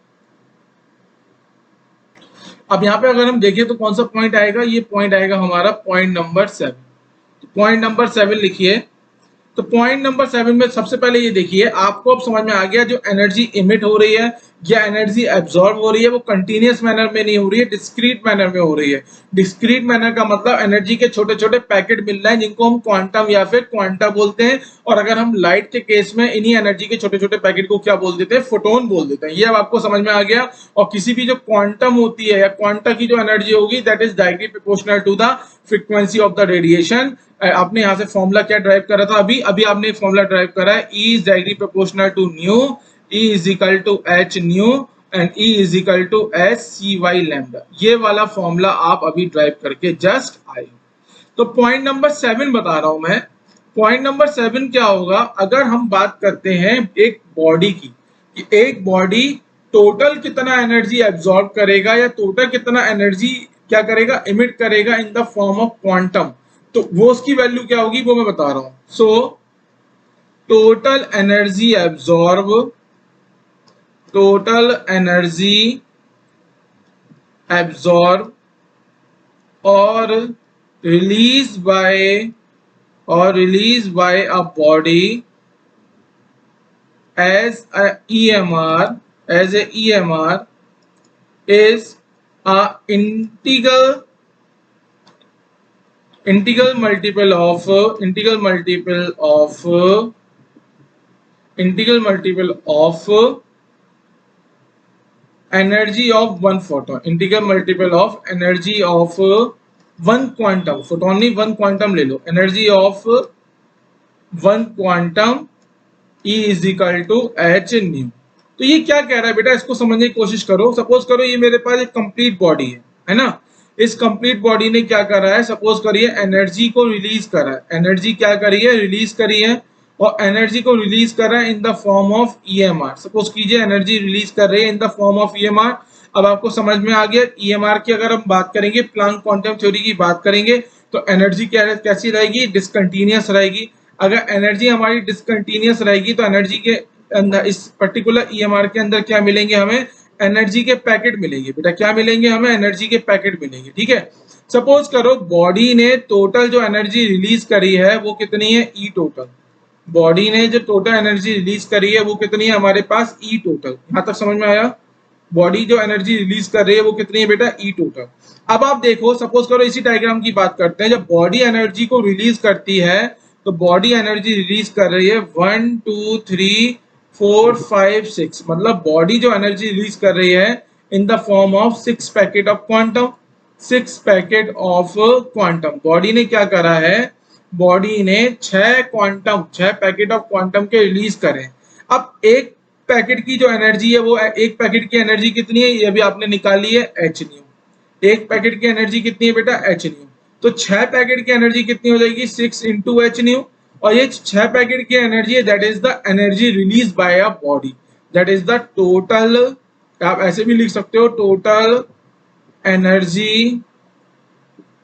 अब यहाँ पे अगर हम देखें तो कौन सा पॉइंट आएगा, ये पॉइंट आएगा हमारा पॉइंट नंबर 7। पॉइंट नंबर 7 लिखिए। तो पॉइंट नंबर 7 में सबसे पहले ये देखिए, आपको अब समझ में आ गया जो एनर्जी इमिट हो रही है या एनर्जी एब्जॉर्ब हो रही है वो कंटीन्यूअस मैनर में नहीं हो रही है, डिस्क्रीट मैनर में हो रही है। डिस्क्रीट मैनर का मतलब एनर्जी के छोटे छोटे पैकेट मिल रहे हैं जिनको हम क्वांटम या फिर क्वांटा बोलते हैं, और अगर हम लाइट के केस में इन्हीं एनर्जी के छोटे छोटे पैकेट को क्या बोल देते हैं, फोटोन बोल देते हैं। ये अब आपको समझ में आ गया। और किसी भी जो क्वांटम होती है या क्वांटा की जो एनर्जी होगी that is directly proportional to the frequency of the radiation. आपने यहाँ से फॉर्मूला क्या ड्राइव करा था, अभी अभी आपने फॉर्मूला ड्राइव करा है, E is directly proportional to nu, E is equal to h nu and E is equal to h c by lambda. ये वाला फॉर्मूला आप अभी ड्राइव करके जस्ट आए हो। तो पॉइंट नंबर 7 बता रहा हूं मैं। पॉइंट नंबर 7 क्या होगा, अगर हम बात करते हैं एक बॉडी की कि एक बॉडी टोटल कितना एनर्जी एब्जॉर्ब करेगा या टोटल कितना एनर्जी क्या करेगा, इमिट करेगा in the form of quantum, तो वो उसकी वैल्यू क्या होगी वो मैं बता रहा हूं। So total energy absorb, total energy absorb और release by a body as a EMR is a integral multiple of energy of one photon, integral multiple of energy of one quantum, photon नहीं one quantum ले लो, energy of one quantum E is equal to h new. तो ये क्या कह रहा है बेटा, इसको समझने की कोशिश करो। सपोज करो ये मेरे पास एक कंप्लीट बॉडी है ना। इस कंप्लीट बॉडी ने क्या करा है, सपोज करिए एनर्जी को रिलीज करा है, एनर्जी क्या करी है, रिलीज करी है, और एनर्जी को रिलीज कर रहा है in the form of EMR। Suppose कीजिए एनर्जी रिलीज कर रही है in the form of EMR। अब आपको समझ में आ गया EMR की अगर हम बात करेंगे, प्लांक क्वांटम थ्योरी की बात करेंगे, तो एनर्जी कैसी रहेगी, डिसकंटीन्यूअस रहेगी। अगर एनर्जी हमारी डिसकंटीन्यूअस रहेगी तो एनर्जी के अंदर, इस पर्टिकुलर EMR के अंदर क्या मिलेंगे हमें, एनर्जी के पैकेट मिलेंगे। बेटा क्या मिलेंगे हमें, एनर्जी के पैकेट मिलेंगे, ठीक है। सपोज करो बॉडी ने टोटल जो एनर्जी रिलीज करी है वो कितनी है, E टोटल। बॉडी ने जो टोटल एनर्जी रिलीज करी है वो कितनी है हमारे पास, E टोटल। यहां तक समझ में आया, बॉडी जो एनर्जी रिलीज कर रही है वो कितनी है बेटा, E टोटल। अब आप देखो, सपोज करो इसी डायग्राम की बात करते हैं, जब बॉडी एनर्जी को रिलीज करती है तो बॉडी एनर्जी रिलीज कर रही है 1 2 3 4 5 6, मतलब बॉडी जो एनर्जी रिलीज कर रही है in the form of 6 packet of quantum, 6 packet of quantum. Body ने क्या करा है, बॉडी ने 6 पैकेट ऑफ क्वांटम के रिलीज करे। अब एक पैकेट की जो एनर्जी है वो, एक पैकेट की एनर्जी कितनी है, ये भी आपने निकाली है, h न्यू। एक पैकेट की एनर्जी कितनी है बेटा, h न्यू। तो 6 पैकेट की एनर्जी कितनी हो जाएगी, 6 इंटू h न्यू। और ये 6 पैकेट की एनर्जी है, that is the energy release by a body, that is the total, आप ऐसे भी लिख सकते हो, total energy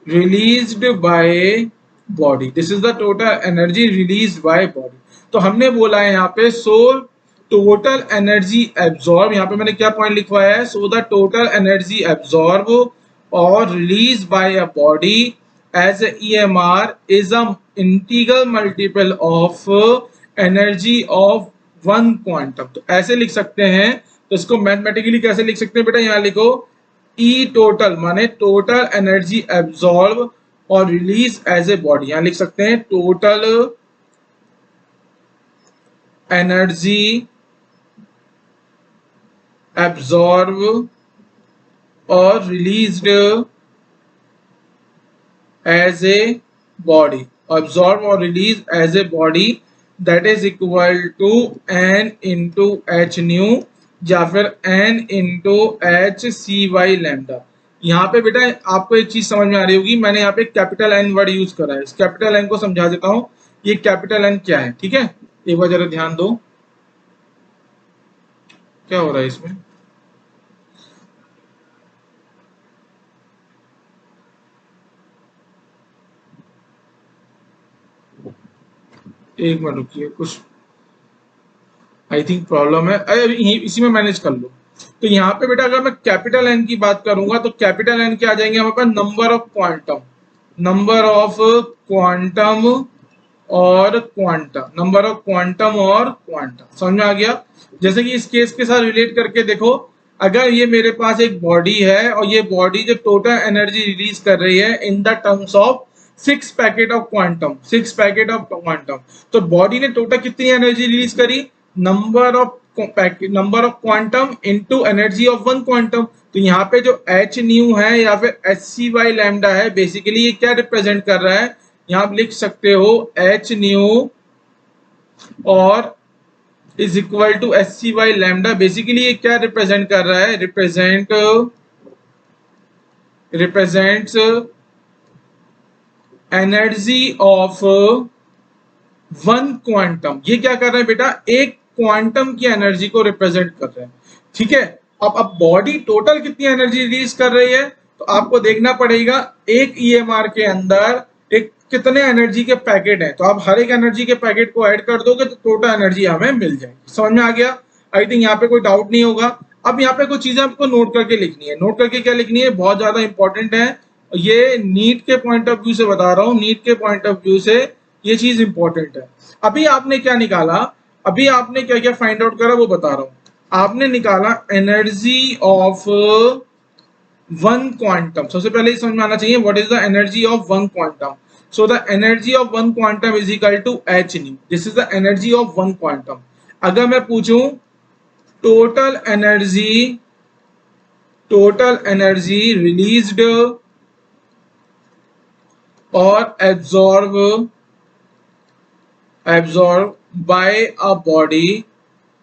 released by body, this is the total energy release by body. तो हमने बोला है यहाँ पे, सो टोटल एनर्जी एब्जॉर्ब, यहाँ पे मैंने क्या पॉइंट लिखवाया है, so the total energy absorb और release by a body as a EMR is a integral multiple of energy of one quantum. तो ऐसे लिख सकते हैं, तो इसको मैथमेटिकली कैसे लिख सकते हैं बेटा, यहाँ लिखो ई टोटल माने टोटल एनर्जी एब्जॉर्ब और रिलीज एज ए बॉडी। यहाँ लिख सकते हैं टोटल एनर्जी एब्जॉर्ब और released as a body, absorb or release as a body that is equal to n into h nu या फिर n into h c y lambda। यहाँ पे बेटा आपको एक चीज समझ में आ रही होगी, मैंने यहाँ पे कैपिटल एन वर्ड यूज करा है। इस कैपिटल एन को समझा देता हूँ, ये कैपिटल एन क्या है, ठीक है। एक बार जरा ध्यान दो क्या हो रहा है इसमें। एक मिनट रुकिए, कुछ आई थिंक प्रॉब्लम है। अरे इसी में मैनेज कर लो। तो यहाँ पे बेटा अगर मैं कैपिटल एन की बात करूंगा तो कैपिटल एन क्या आ जाएंगे हमारे पास, number of quantum, number of quantum और क्वांटा, नंबर ऑफ क्वांटम और क्वांटा। समझ में आ गया। जैसे कि इस केस के साथ रिलेट करके देखो, अगर ये मेरे पास एक बॉडी है और ये बॉडी जो टोटल एनर्जी रिलीज कर रही है in the terms of 6 packet of quantum, 6 packet of quantum, तो बॉडी ने टोटल कितनी एनर्जी रिलीज करी, number of quantum into energy of one quantum. तो यहाँ पे जो एच न्यू है या फिर एच सी वाई लैम्डा है, बेसिकली ये क्या रिप्रेजेंट कर रहा है, यहाँ आप लिख सकते हो एच न्यू और is equal to h c by lambda. Basically ये क्या रिप्रेजेंट कर रहा है, represents energy of one quantum. ये क्या कर रहा है बेटा, एक क्वांटम की एनर्जी को रिप्रेजेंट कर रहे हैं, ठीक है। अब बॉडी टोटल कितनी एनर्जी रिलीज कर रही है, तो आपको देखना पड़ेगा एक ईएमआर के अंदर एक कितने एनर्जी के पैकेट हैं, तो आप हर एक एनर्जी के पैकेट को ऐड कर दोगे तो टोटल एनर्जी हमें मिल जाएगी। समझ में आ गया। आई थिंक यहाँ पे कोई डाउट नहीं होगा। अब यहाँ पे कुछ चीजें आपको नोट करके लिखनी है। नोट करके क्या लिखनी है, बहुत ज्यादा इंपॉर्टेंट है, ये नीट के पॉइंट ऑफ व्यू से बता रहा हूँ, नीट के पॉइंट ऑफ व्यू से ये चीज इंपॉर्टेंट है। अभी आपने क्या निकाला, अभी आपने क्या क्या फाइंड आउट करा वो बता रहा हूँ। आपने निकाला एनर्जी ऑफ वन क्वांटम। सबसे पहले ही समझ में आना चाहिए what is the energy of one quantum. So the energy of one quantum is equal to h nu, this is the energy of one quantum. अगर मैं पूछूं टोटल एनर्जी रिलीज्ड और एब्जॉर्ब बाय अ बॉडी,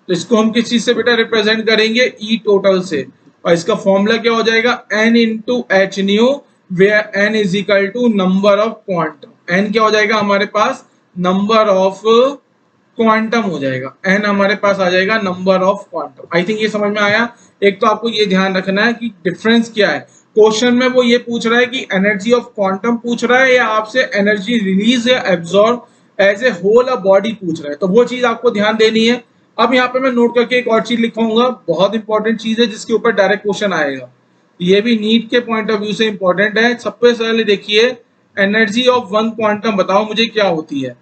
तो इसको हम किस चीज से बेटा रिप्रेजेंट करेंगे, ई टोटल से। और इसका फॉर्मूला क्या हो जाएगा, n into h nu, where n is equal to number of quantum. N क्या हो जाएगा हमारे पास, नंबर ऑफ क्वांटम हो जाएगा, एन हमारे पास आ जाएगा number of quantum. I think ये समझ में आया। एक तो आपको ये ध्यान रखना है कि डिफरेंस क्या है। क्वेश्चन में वो ये पूछ रहा है कि एनर्जी ऑफ क्वांटम पूछ रहा है या आपसे एनर्जी रिलीज या absorb as a whole a body पूछ रहा है, तो वो चीज आपको ध्यान देनी है। अब यहाँ पे मैं नोट करके एक और चीज लिखूंगा, बहुत इंपॉर्टेंट चीज है जिसके ऊपर डायरेक्ट क्वेश्चन आएगा। ये भी नीट के पॉइंट ऑफ व्यू से इंपॉर्टेंट है। सबसे पहले देखिए एनर्जी ऑफ वन क्वांटम बताओ मुझे क्या होती है,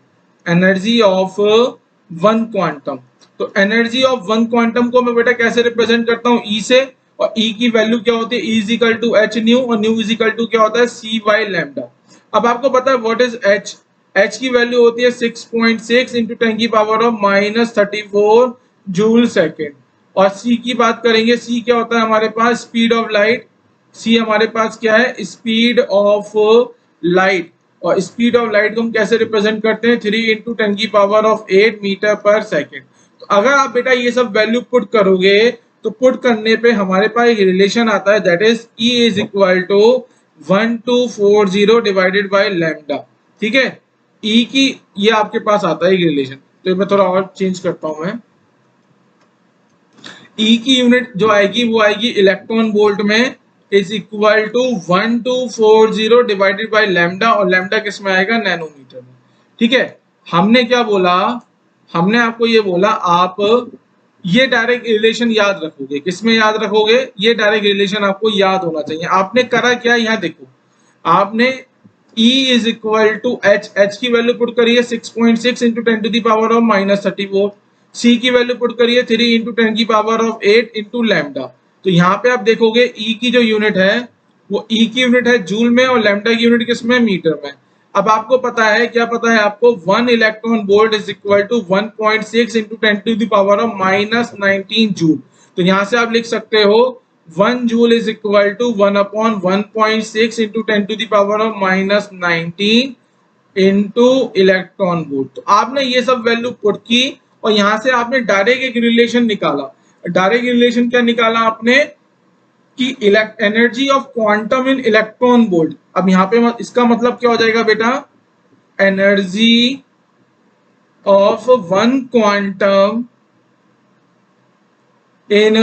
एनर्जी ऑफ वन क्वांटम। तो एनर्जी ऑफ वन क्वांटम को मैं बेटा कैसे रिप्रेजेंट करता हूँ, ई से, और ई की वैल्यू क्या होती है, E is equal to h nu, और न्यू इज इक्वल टू क्या होता है, सी वाई लैम्डा। अब आपको पता है व्हाट इज एच, एच की वैल्यू होती है 6.6 इंटू 10 की पावर ऑफ -34 जूल सेकेंड। और सी की बात करेंगे, सी क्या होता है हमारे पास, स्पीड ऑफ लाइट। सी हमारे पास क्या है, स्पीड ऑफ लाइट। और स्पीड ऑफ लाइट को हम कैसे रिप्रेजेंट करते हैं, 3 इंटू 10 की power of 8 metre per second. तो अगर आप बेटा ये सब वैल्यू पुट करोगे तो पुट करने पे हमारे पास एक रिलेशन आता है, that is E is equal to 1240 divided by lambda, ठीक है। ई की ये आपके पास आता है एक रिलेशन, तो मैं थोड़ा और चेंज करता हूं। मैं ई की यूनिट जो आएगी वो आएगी इलेक्ट्रॉन वोल्ट में, is equal to 1240 divided by lambda, और लैम्डा किस में आएगा, नैनोमीटर में, ठीक है। हमने क्या बोला, हमने आपको ये बोला आप ये डायरेक्ट रिलेशन याद रखोगे। किसमें याद रखोगे, ये डायरेक्ट रिलेशन आपको याद होना चाहिए। आपने करा क्या, यहाँ देखो, आपने E is equal to H की वैल्यू पुट करिए 6.6 into 10 to the power of -34, सी की वैल्यू पुट करिए 3 इंटू 10 की पावर ऑफ 8 इंटू लैम्डा। तो यहाँ पे आप देखोगे ई की जो यूनिट है वो ई की यूनिट है जूल में और लैम्डा की यूनिट किसमें, मीटर में। अब आपको पता है, क्या पता है आपको, 1 electron volt is equal to 1.6 into 10 to the power of -19 joule. तो यहाँ से आप लिख सकते हो 1 joule is equal to 1 upon 1.6 into 10 to the power of -19 into electron volt. तो आपने ये सब वैल्यू पुट की और यहां से आपने डायरेक्ट एक रिलेशन निकाला। डायरेक्ट रिलेशन क्या निकाला आपने कि energy of quantum in electron volt. अब यहाँ पे इसका मतलब क्या हो जाएगा बेटा, energy of one quantum in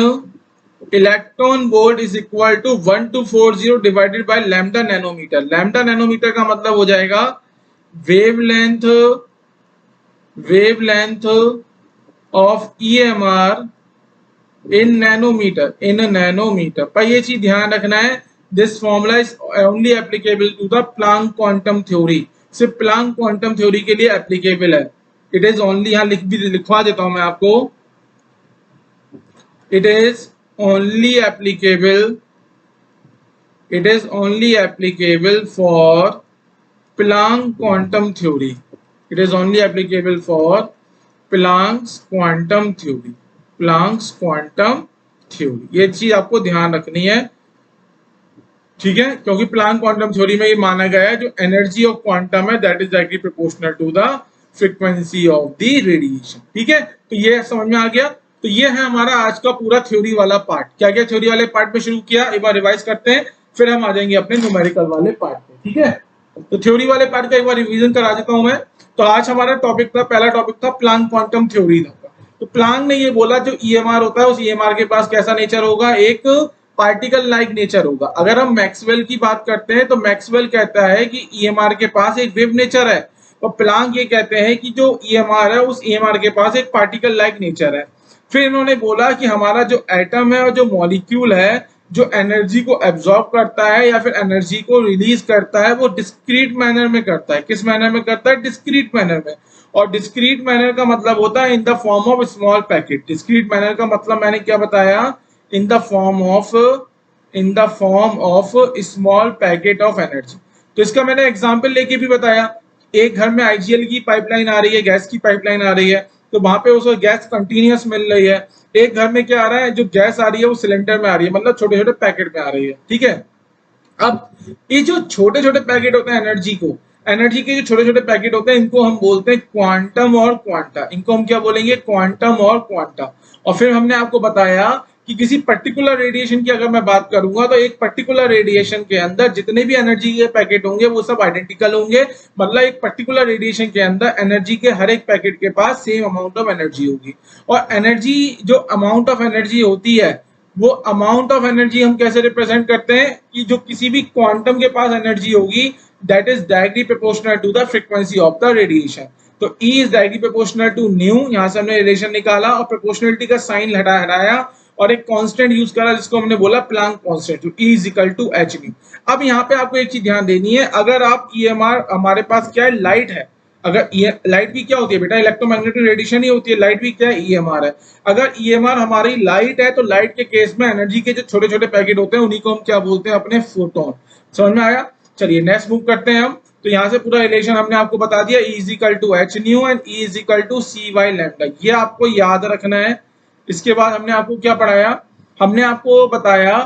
electron volt is equal to 1240 divided by lambda nanometer. Lambda nanometer का मतलब हो जाएगा wavelength of EMR in nanometer. पर ये चीज ध्यान रखना है, this formula is only applicable to the Planck quantum theory. सिर्फ प्लांक क्वांटम थ्योरी के लिए एप्लीकेबल है। इट इज ओनली, यहाँ लिखवा देता हूं मैं आपको, it is only applicable for Planck quantum theory. It is only applicable for Planck's quantum theory. Planck's quantum theory, ये चीज आपको ध्यान रखनी है, ठीक है, क्योंकि प्लांक क्वांटम थ्योरी में ये माना गया है जो एनर्जी ऑफ क्वांटम है that is directly proportional to the frequency of the radiation. ठीक है, तो ये समझ में आ गया। तो ये है हमारा आज का पूरा थ्योरी वाला पार्ट। क्या क्या थ्योरी वाले पार्ट में शुरू किया, एक बार रिवाइज करते हैं, फिर हम आ जाएंगे अपने न्यूमेरिकल वाले पार्ट पे। ठीक है, तो थ्योरी वाले पार्ट का एक बार रिवीजन करा देता हूं मैं। तो आज हमारा टॉपिक था, पहला टॉपिक था प्लांक क्वांटम थ्योरी का। तो प्लांक ने ये बोला जो ईएमआर होता है उस ईएमआर के पास कैसा नेचर होगा, एक पार्टिकल लाइक नेचर होगा। अगर हम मैक्सवेल की बात करते हैं तो मैक्सवेल कहता है कि ईएमआर के पास एक वेव नेचर है, और प्लांक ये कहते हैं कि जो ईएमआर है उस ईएमआर के पास एक पार्टिकल लाइक नेचर है। फिर इन्होंने बोला कि हमारा जो एटम है और जो मॉलिक्यूल है जो एनर्जी को एब्जॉर्ब करता है या फिर एनर्जी को रिलीज करता है वो डिस्क्रीट मैनर में करता है। किस मैनर में करता है, डिस्क्रीट मैनर में। और डिस्क्रीट मैनर का मतलब होता है in the form of small packet. Discrete manner का मतलब मैंने क्या बताया, इन the form of small packet of energy. तो इसका मैंने एग्जांपल लेके भी बताया। एक घर में आईजीएल की पाइपलाइन आ रही है, गैस की पाइपलाइन आ रही है, तो वहां पे उसको गैस कंटिन्यूअस मिल रही है। एक घर में क्या आ रहा है, जो गैस आ रही है वो सिलेंडर में आ रही है, मतलब छोटे छोटे पैकेट में आ रही है। ठीक है, अब ये जो छोटे छोटे पैकेट होते हैं एनर्जी के जो छोटे छोटे पैकेट होते हैं इनको हम बोलते हैं क्वांटम और क्वांटा। इनको हम क्या बोलेंगे, क्वांटम और क्वांटा। और फिर हमने आपको बताया कि किसी पर्टिकुलर रेडिएशन की अगर मैं बात करूंगा तो एक पर्टिकुलर रेडिएशन के अंदर जितने भी एनर्जी के पैकेट होंगे वो सब आइडेंटिकल होंगे। मतलब एक पर्टिकुलर रेडिएशन के अंदर एनर्जी के हर एक पैकेट के पास सेम अमाउंट ऑफ एनर्जी होगी। और एनर्जी, जो अमाउंट ऑफ एनर्जी होती है, वो अमाउंट ऑफ एनर्जी हम कैसे रिप्रेजेंट करते हैं कि जो किसी भी क्वांटम के पास एनर्जी होगी that is directly proportional to the frequency of the radiation. तो E is directly proportional to nu, यहां से हमने रिलेशन निकाला और प्रोपोर्शनलिटी का साइन हटाया और एक कांस्टेंट यूज करा जिसको हमने बोला प्लांक कांस्टेंट, तो E is equal to h nu. अब यहाँ पे आपको एक चीज ध्यान देनी है, अगर आप ईएमआर, हमारे पास क्या है, लाइट है। अगर लाइट भी क्या होती है बेटा, इलेक्ट्रोमैग्नेटिक रेडिएशन ही होती है। लाइट भी क्या है, ईएमआर है। अगर ईएमआर हमारी लाइट है तो लाइट के केस में एनर्जी के जो छोटे छोटे पैकेट होते हैं उन्हीं को हम क्या बोलते हैं, अपने फोटोन। समझ में आया। चलिए नेक्स्ट मूव करते हैं हम। तो यहाँ से पूरा रिलेशन हमने आपको बता दिया, E is equal to h nu and E is equal to c by lambda. ये आपको याद रखना है। इसके बाद हमने आपको क्या पढ़ाया, हमने आपको बताया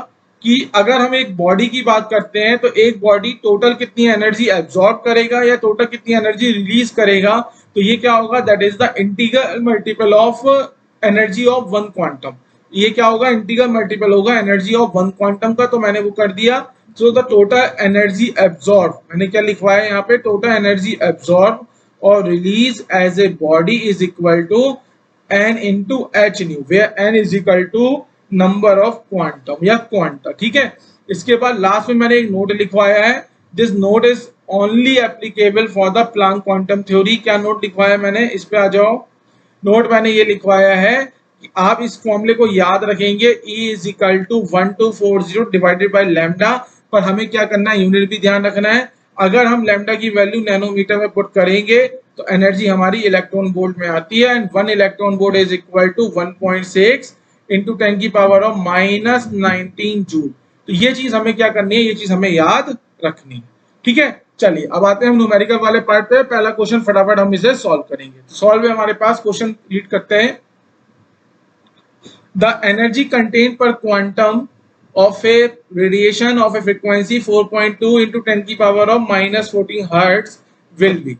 कि अगर हम एक बॉडी की बात करते हैं तो एक बॉडी टोटल कितनी एनर्जी एब्जॉर्ब करेगा या टोटल कितनी एनर्जी रिलीज करेगा, तो ये क्या होगा, that is the integral multiple of energy of one quantum. ये क्या होगा, इंटीग्रल मल्टीपल होगा एनर्जी ऑफ वन क्वांटम का। तो मैंने वो कर दिया। So the total energy absorb, मैंने क्या लिखवाया यहाँ पे, टोटल एनर्जी एब्जॉर्ब और release as a body is equal to n into h nu, where n is equal to number of quantum या क्वांटा। ठीक है, इसके बाद लास्ट में मैंने एक नोट लिखवाया है, this note is only applicable for the Planck quantum theory. क्या नोट लिखवाया मैंने, इस पे आ जाओ। नोट मैंने ये लिखवाया है कि आप इस फॉर्मूले को याद रखेंगे, E is equal to 1240 divided by lambda. पर हमें क्या करना है, यूनिट भी ध्यान रखना है। अगर हम लैम्डा की वैल्यू नैनोमीटर में पुट करेंगे तो एनर्जी हमारी इलेक्ट्रॉन वोल्ट में आती है, and 1 electron volt is equal to 1.6 into 10 की पावर ऑफ -19 जूल। तो ये चीज हमें क्या करनी है, ये चीज हमें याद रखनी है। ठीक है, चलिए अब आते हैं हम न्यूमेरिकल वाले पार्ट पे। पहला क्वेश्चन फटाफट हम इसे सॉल्व करेंगे। सॉल्व है हमारे पास, क्वेश्चन रीड करते हैं। The energy contained per quantum of a radiation of a frequency 4.2 into 10 की power of -14 hertz will be।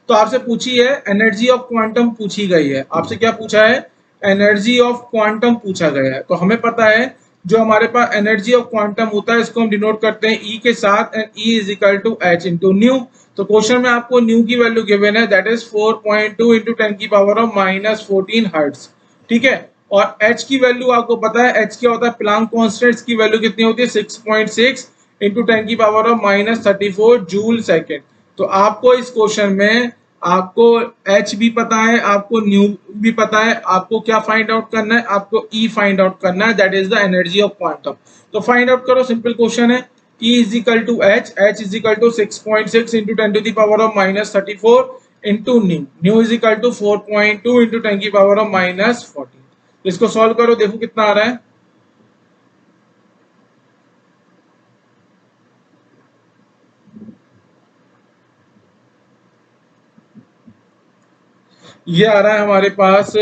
तो आपसे पूछी है एनर्जी ऑफ क्वांटम, पूछी गई है आपसे। क्या पूछा है, एनर्जी ऑफ क्वांटम पूछा गया है। तो हमें पता है जो हमारे पास एनर्जी ऑफ क्वांटम होता है इसको हम डिनोट करते हैं ई के साथ, and E is equal to h into nu. तो क्वेश्चन में आपको न्यू की वैल्यू गिवन है, दैट इज 4.2 इंटू 10 की पावर ऑफ -14 हर्ट्ज। ठीक है, और h की वैल्यू आपको पता है, h क्या होता है, प्लांक कांस्टेंट की वैल्यू कितनी होती है, 6.6 इंटू 10 की पावर ऑफ -34 जूल सेकेंड। तो आपको इस क्वेश्चन में आपको h भी पता है, आपको न्यू भी पता है, आपको क्या फाइंड आउट करना है, आपको E फाइंड आउट करना है, that is the energy of quantum. तो फाइंड आउट करो, सिंपल क्वेश्चन है। E is equal to h, h is equal to 6.6 into 10 to the power of -34 into nu, nu is equal to 4.2 into 10 की पावर ऑफ -14। इसको सॉल्व करो, देखो कितना आ रहा है। ये आ रहा है हमारे पास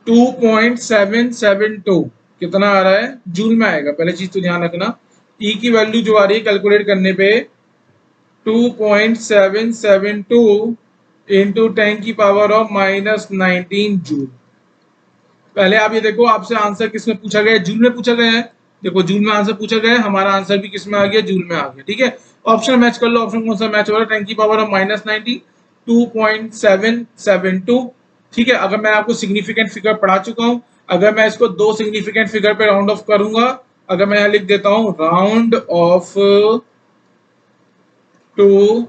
2.772। कितना आ रहा है, जूल में आएगा, पहले चीज तो ध्यान रखना। ई की वैल्यू जो आ रही है कैलकुलेट करने पे 2.772 इंटू 10 की पावर ऑफ -19 जूल। पहले आप ये देखो, आपसे आंसर किस में पूछा गया है, जूल में पूछा गया है। देखो जूल में आंसर पूछा गया है, हमारा आंसर भी किस में आ गया, जूल में आ गया। ठीक है, ऑप्शन मैच कर लो, ऑप्शन कौन सा मैच हो रहा है, 10 की पावर ऑफ -90, 2.772। ठीक है, अगर मैं आपको सिग्निफिकेंट फिगर पढ़ा चुका हूं, अगर मैं इसको दो सिग्निफिकेंट फिगर पे राउंड ऑफ करूंगा, अगर मैं यहाँ लिख देता हूं round off two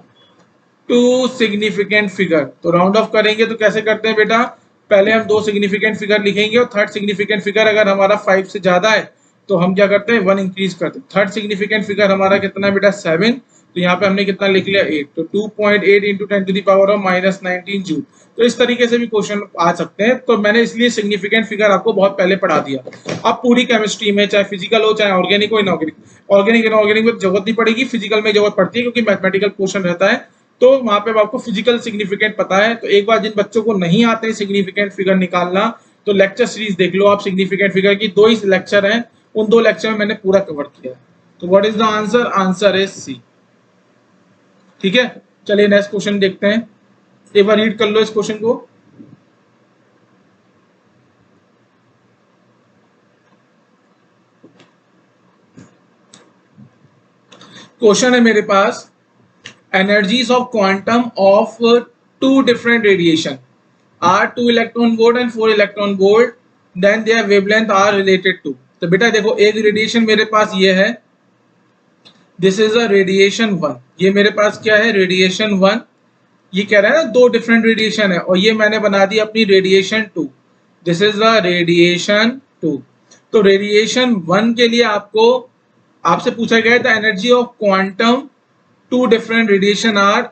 significant figure, तो राउंड ऑफ करेंगे तो कैसे करते हैं बेटा, पहले हम दो सिग्निफिकेंट फिगर लिखेंगे और थर्ड सिग्निफिकेंट फिगर अगर हमारा 5 से ज्यादा है तो हम क्या करते हैं, 1 इंक्रीज करते हैं। थर्ड सिग्निफिकेंट फिगर हमारा कितना है बेटा, 7, तो यहाँ पे हमने कितना लिख लिया, 8। तो 2.8 into 10 to the power of -19 joule. तो इस तरीके से भी क्वेश्चन आ सकते हैं। तो मैंने इसलिए सिग्निफिकेंट फिगर आपको बहुत पहले पढ़ा दिया। अब पूरी केमिस्ट्री में, चाहे फिजिकल हो चाहे ऑर्गेनिक हो, इनऑर्गेनिक, ऑर्गेनिक इनऑर्गेनिक में जरूरत नहीं पड़ेगी, फिजिकल में जरूरत पड़ती है क्योंकि मैथमेटिकल पोर्शन रहता है, तो वहां पे आपको फिजिकल सिग्निफिकेंट पता है। तो एक बार जिन बच्चों को नहीं आते सिग्निफिकेंट फिगर निकालना, तो लेक्चर सीरीज देख लो आप, सिग्निफिकेंट फिगर की 2 ही लेक्चर हैं, उन 2 लेक्चर में मैंने पूरा कवर किया है। तो what is the answer, answer is C. ठीक है, चलिए नेक्स्ट क्वेश्चन देखते हैं, एक बार रीड कर लो इस क्वेश्चन को। क्वेश्चन है मेरे पास, energies of quantum of two different radiation are 2 electron volt and 4 electron volt, then their wavelength are related to। तो बेटा देखो, एक रेडिएशन मेरे पास ये है, दिस इज अ रेडिएशन 1, ये मेरे पास क्या है, रेडिएशन 1। ये कह रहा है ना 2 डिफरेंट रेडिएशन है, और ये मैंने बना दी अपनी radiation 2, this is the radiation 2। तो रेडिएशन 1 के लिए आपको, आपसे पूछा गया था energy of quantum 2 different radiation are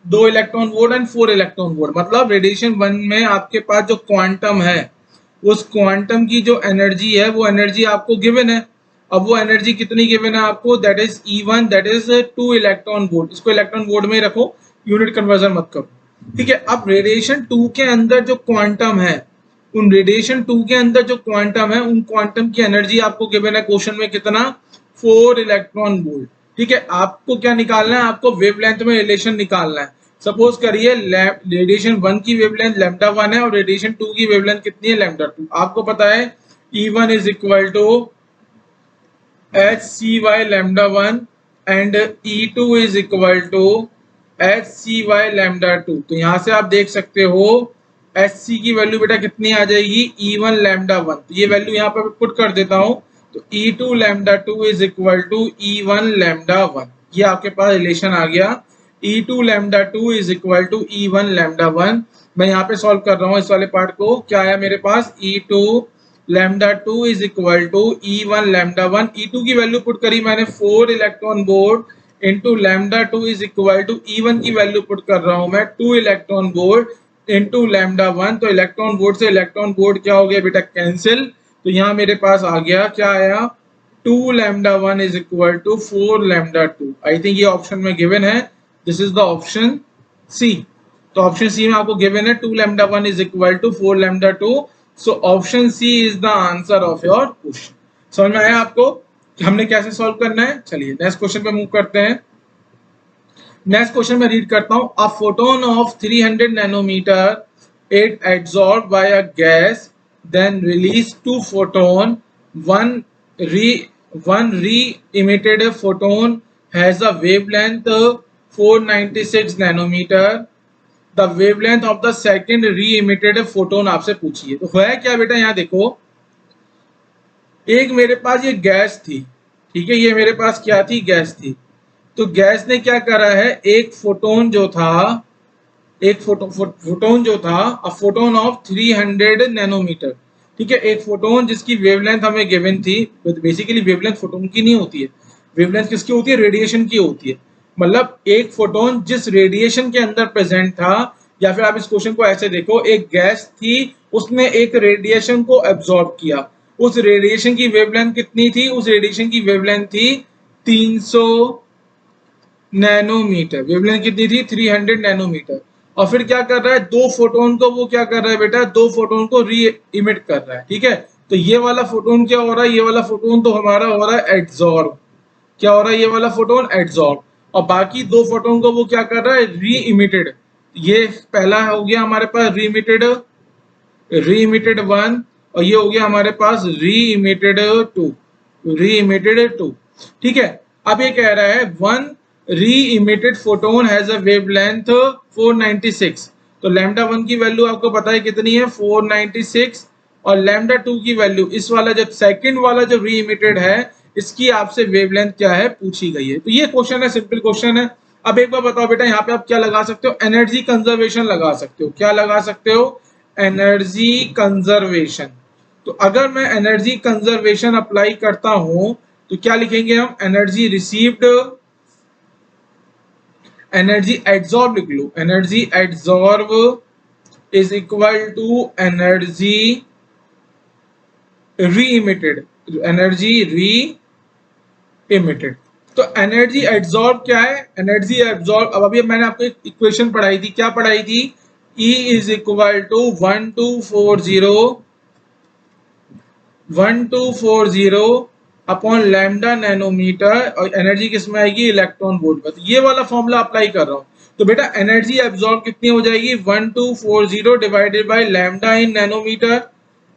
2 electron volt and 4 electron volt. मतलब रेडिएशन 1 में आपके पास जो क्वांटम है, उस क्वांटम की जो एनर्जी है वो एनर्जी आपको गिवन है। अब वो एनर्जी कितनी गिवन है आपको, that is E1, that is 2 electron volt. इसको इलेक्ट्रॉन वोल्ट में ही रखो, यूनिट कन्वर्जन मत करो। ठीक है, अब रेडिएशन 2 के अंदर जो क्वांटम है, उन रेडिएशन 2 के अंदर जो क्वांटम है, उन क्वांटम की एनर्जी आपको गिवन है क्वेश्चन में, कितना, 4 इलेक्ट्रॉन वोल्ट। ठीक है, आपको क्या निकालना है, आपको वेवलेंथ में रिलेशन निकालना है। सपोज करिए रेडिएशन 1 की वेवलेंथ लैम्डा 1 है और रेडिएशन 2 की वेवलेंथ कितनी है, लैम्डा 2। आपको पता है E1 is equal to HCy lambda 1 and E2 is equal to HCy lambda 2। तो यहां से आप देख सकते हो HC की वैल्यू बेटा कितनी आ जाएगी, E1 लैम्डा 1। तो ये वैल्यू यहाँ पर पुट कर देता हूं, तो E2 lambda 2 is equal to E1 lambda 1। ये आपके पास रिलेशन आ गया, E2 lambda 2 is equal to E1 lambda 1। मैं यहाँ पे सॉल्व कर रहा हूँ इस वाले पार्ट को, क्या आया मेरे पास, E2 lambda 2 is equal to E1 lambda 1, E2 की वैल्यू पुट करी मैंने 4 electron volt into lambda 2 is equal to E1 की वैल्यू पुट कर रहा हूं मैं 2 इलेक्ट्रॉन वोल्ट इंटू लैम्डा 1। तो इलेक्ट्रॉन वोल्ट से इलेक्ट्रॉन वोल्ट क्या हो गया बेटा, कैंसिल। तो यहाँ मेरे पास आ गया, क्या आया, 2 lambda 1 is equal to 4 lambda 2। I think ये ऑप्शन में गिवन है, this is the option C. तो ऑप्शन सी में आपको गिवन है 2 lambda 1 is equal to 4 lambda 2। So option C is the answer of your question. समझ में आया आपको कि हमने कैसे सॉल्व करना है? चलिए नेक्स्ट क्वेश्चन पे मूव करते हैं। नेक्स्ट क्वेश्चन में रीड करता हूं। A photon of 300 nanometer it absorb by a gas then release two photon, one re one reemitted photon has a wavelength 496 nanometer, the wavelength of the second reemitted photon आपसे पूछिए। तो है क्या बेटा, यहाँ देखो, एक मेरे पास ये गैस थी, ठीक है, ये मेरे पास क्या थी, गैस थी। तो गैस ने क्या करा है, एक फोटोन जो था, एक फोटोन जो था, अ फोटोन ऑफ 300 नैनोमीटर, ठीक है, एक फोटोन जिसकी वेवलेंथ हमें गिवन थी। बेसिकली वेवलेंथ फोटोन की नहीं होती है, वेवलेंथ किसकी होती है, रेडिएशन की होती है। मतलब एक फोटोन जिस रेडिएशन के अंदर प्रेजेंट था, या फिर आप इस क्वेश्चन को ऐसे देखो, एक गैस थी, उसने एक रेडिएशन को एब्जॉर्ब किया। उस रेडिएशन की वेवलेंथ कितनी थी, उस रेडिएशन की वेवलेंथ थी 300 नैनोमीटर। वेवलेंथ कितनी थी, 300 नैनोमीटर। और फिर क्या कर रहा है, दो फोटोन को वो क्या कर रहा है बेटा, दो फोटोन को री इमिट कर रहा है, ठीक है। तो ये वाला फोटोन क्या हो रहा है, ये वाला फोटोन तो हमारा हो रहा है एड्सॉर्ब। क्या हो रहा है, ये वाला फोटोन एड्सॉर्ब, और बाकी दो फोटोन को वो क्या कर रहा है, री इमिटेड। ये पहला हो गया हमारे पास री इमिटेड, री इमिटेड 1, और ये हो गया हमारे पास री इमिटेड 2, री इमिटेड 2, ठीक है। अब ये कह रहा है one reemitted photon has a wavelength 496। तो लैम्डा 1 की वैल्यू आपको पता है कितनी है, 496, और लैम्डा 2 की वैल्यू, इस वाला जो सेकंड वाला जो री इमिटेड है, इसकी आपसे वेवलेंथ क्या है पूछी गई है। तो ये क्वेश्चन है, सिंपल क्वेश्चन है। अब एक बार बताओ बेटा, यहाँ पे आप क्या लगा सकते हो, एनर्जी कंजर्वेशन लगा सकते हो। क्या लगा सकते हो, एनर्जी कंजर्वेशन। तो अगर मैं एनर्जी कंजर्वेशन अप्लाई करता हूं तो क्या लिखेंगे हम, एनर्जी रिसीव्ड, एनर्जी एड्सॉर्ब लिख लो, energy adsorb is equal to energy re emitted, energy re emitted. तो एनर्जी एड्सॉर्ब क्या है, एनर्जी एब्सॉर्ब, अब अभी मैंने आपको एक इक्वेशन पढ़ाई थी, क्या पढ़ाई थी, E is equal to 1240 upon lambda nanometer, और एनर्जी किसमें आएगी, इलेक्ट्रॉन वोल्ट में। तो ये वाला फॉर्मूला अप्लाई कर रहा हूं। तो बेटा एनर्जी एब्सॉर्ब कितनी हो जाएगी, 1240 divided by lambda in nanometer.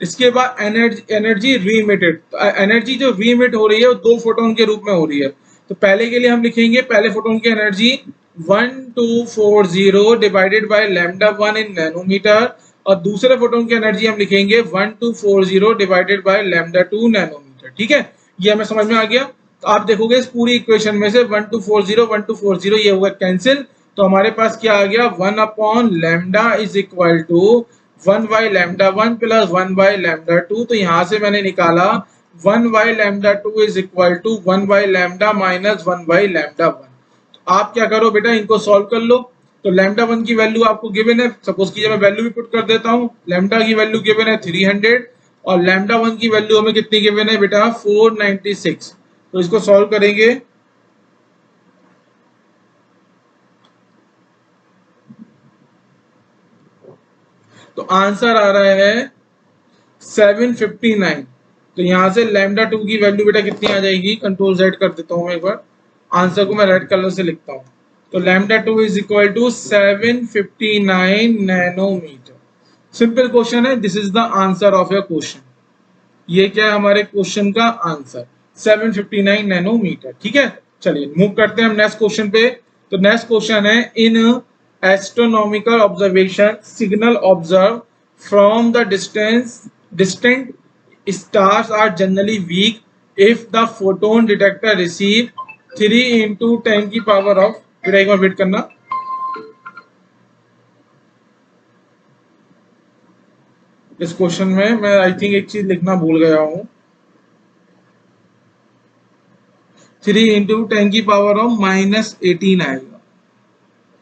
इसके बाद एनर्जी, एनर्जी रीइमिटेड, एनर्जी जो रीइमिट हो रही है वो दो फोटोन के रूप में हो रही है। तो पहले के लिए हम लिखेंगे, पहले फोटोन की energy 1240 divided by lambda 1 in nanometer, और दूसरे फोटोन की एनर्जी हम लिखेंगे 1240 डिवाइडेड बाय लैम्डा 2 नैनोमीटर, ठीक है। ये हमें समझ में आ गया। तो आप देखोगे इस पूरी इक्वेशन में से 1240 ये होगा कैंसिल। तो हमारे पास क्या आ गया, 1 upon lambda is equal to 1 by lambda 1 plus 1 by lambda 2। तो यहां से मैंने निकाला 1 by lambda 2 is equal to 1 by lambda minus 1 by lambda 1। तो आप क्या करो बेटा, इनको सॉल्व कर लो। तो लैम्डा 1 की वैल्यू आपको गिवन है, सपोज कीजिए मैं वैल्यू भी पुट कर देता हूं। लैम्डा की वैल्यू गिवन है 300, और लैम्डा 1 की वैल्यू हमें कितनी गिवन है बेटा, 496। तो इसको सॉल्व करेंगे, तो आंसर आ रहा है 759। तो यहां से लैम्डा 2 की वैल्यू बेटा कितनी आ जाएगी, कंट्रोल जेड कर देता हूं मैं एक बार, आंसर को मैं रेड कलर से लिखता हूं। तो lambda 2 is equal to 759 nanometre. Simple question है, this is the answer of your question. ये क्या है हमारे क्वेश्चन का आंसर, 759 नैनोमीटर, ठीक है। चलिए मूव करते हैं हम नेक्स्ट क्वेश्चन पे। तो नेक्स्ट क्वेश्चन है, in astronomical observation signal observe from the distant stars are generally weak if the photon detector receive 3 into 10 की पावर ऑफ, बेटा एक बार वेट करना, इस क्वेश्चन में मैं आई थिंक एक चीज लिखना भूल गया हूँ। 3 × 10⁻⁻18 आएगा।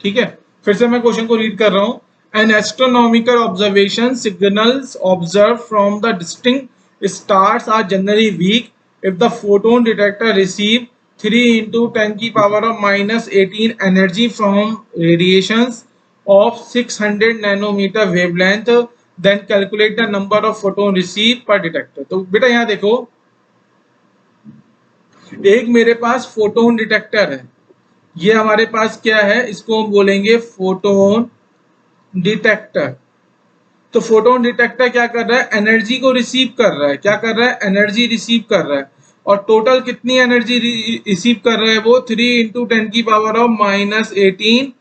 ठीक है, फिर से मैं क्वेश्चन को रीड कर रहा हूँ। An astronomical observation signals observe from the distinct stars are generally weak if the photon detector receive 3 × 10⁻⁻18 energy from radiations of 600 nanometre wavelength, then calculate the number of photon receive पर डिटेक्टर। तो बेटा यहाँ देखो, एक मेरे पास फोटोन डिटेक्टर है, ये हमारे पास क्या है, इसको हम बोलेंगे फोटोन डिटेक्टर। तो फोटोन डिटेक्टर क्या कर रहा है, एनर्जी को रिसीव कर रहा है। क्या कर रहा है, एनर्जी रिसीव कर रहा है। और टोटल कितनी एनर्जी रिसीव कर रहा है वो, 3 × 10⁻⁻18।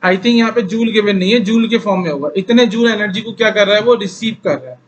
आई थिंक यहाँ पे जूल गिवन नहीं है, जूल के फॉर्म में होगा। इतने जूल एनर्जी को क्या कर रहा है, वो रिसीव कर रहा है।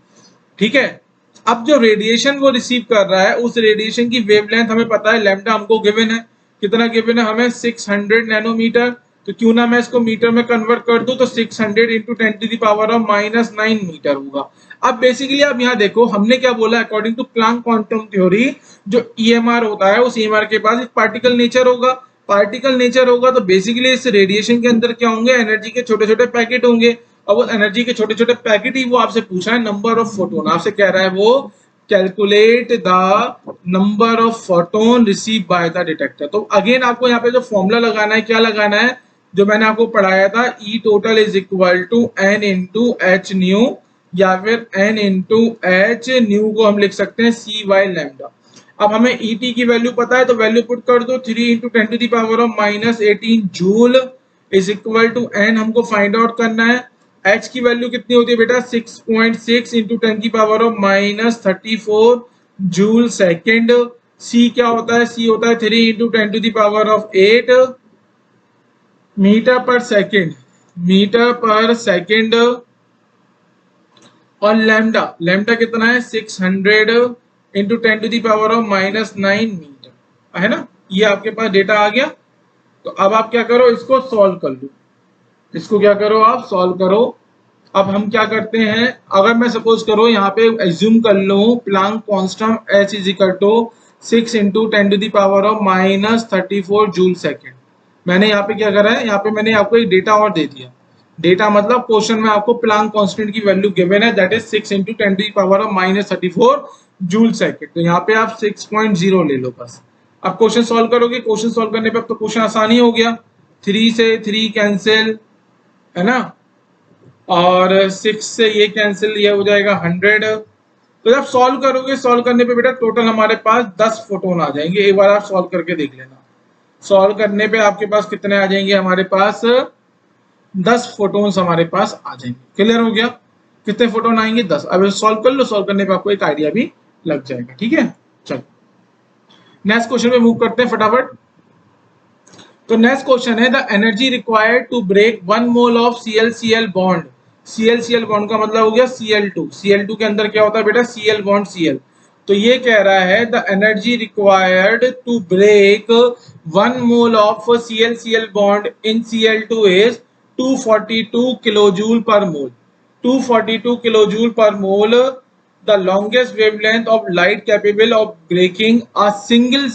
ठीक है, अब जो रेडिएशन वो रिसीव कर रहा है, उस रेडिएशन की वेवलेंथ हमें पता है, लैम्डा हमको गिवन है। कितना गिवन है हमें, 600 नैनोमीटर। तो क्यों ना मैं इसको मीटर में कन्वर्ट कर दूं, तो 600 × 10⁻⁻9 मीटर होगा। अब बेसिकली आप यहाँ देखो, हमने क्या बोला, according to Planck quantum theory, जो ईएमआर होता है उस ईएमआर के पास एक पार्टिकल नेचर होगा। पार्टिकल नेचर होगा तो बेसिकली इस रेडिएशन के अंदर क्या होंगे, एनर्जी के छोटे छोटे पैकेट होंगे। और वो एनर्जी के छोटे छोटे पैकेट ही वो आपसे पूछ रहा है नंबर ऑफ फोटोन। आपसे कह रहा है वो calculate the number of photon receive by the detector. तो अगेन आपको यहाँ पे जो फॉर्मूला लगाना है, क्या लगाना है, जो मैंने आपको पढ़ाया था, E total is equal to n into h nu, या फिर एन इंटू एच न्यू को हम लिख सकते हैं सी वाई लैम्डा। अब हमें ई टी की वैल्यू पता है, तो वैल्यू पुट कर दो, 3 × 10⁻⁻18 joule is equal to n हमको फाइंड आउट करना है। एच की वैल्यू कितनी होती है बेटा, 6.6 × 10⁻⁻34 जूल सेकेंड। सी क्या होता है, सी होता है 3 × 10⁸ metre per second, metre per second. और लैम्डा, लैम्डा कितना है, 600 × 10⁻⁻9 मीटर, है ना। ये आपके पास डेटा आ गया। तो अब आप क्या करो, इसको सॉल्व कर लो। इसको क्या करो, आप सॉल्व करो। अब हम क्या करते हैं, अगर मैं सपोज करो यहाँ पे एज्यूम कर लूं Planck constant h is equal to 6 × 10⁻⁻34 joule second. मैंने यहाँ पे क्या करा है, यहाँ पे मैंने आपको एक डेटा और दे दिया। डेटा मतलब क्वेश्चन में आपको प्लैंक कांस्टेंट की वैल्यू गिवन है, दैट इज 6 × 10⁻⁻34 जूल सेकेंड। तो यहाँ पे आप 6.0 ले लो बस। अब क्वेश्चन सॉल्व करोगे, क्वेश्चन सॉल्व करने पे अब तो क्वेश्चन आसानी हो गया। 3 से 3 कैंसिल, है ना, और 6 से ये कैंसिल, ये हो जाएगा 100। तो जब सॉल्व करोगे, सॉल्व करने पे बेटा टोटल हमारे पास 10 फोटोन आ जाएंगे। एक बार आप सॉल्व करके देख लेना। सॉल्व करने पे आपके पास कितने आ जाएंगे, हमारे पास 10 फोटोन्स हमारे पास आ जाएंगे। क्लियर हो गया, कितने फोटोन आएंगे, 10। अब सॉल्व कर लो, सॉल्व करने पे आपको एक आइडिया भी लग जाएगा। ठीक है, चलो नेक्स्ट क्वेश्चन पे मूव करते हैं फटाफट। तो नेक्स्ट क्वेश्चन है, the energy required to break 1 mole of ClCl bond. ClCl bond का मतलब हो गया Cl2। Cl2 के अंदर क्या होता है बेटा, Cl बॉन्ड Cl। तो ये कह रहा है the energy required to break 1 mole of ClCl bond in Cl2 is 242 kilojoule per mole. 242 kilojoule per mole, the longest wavelength of light capable of breaking a single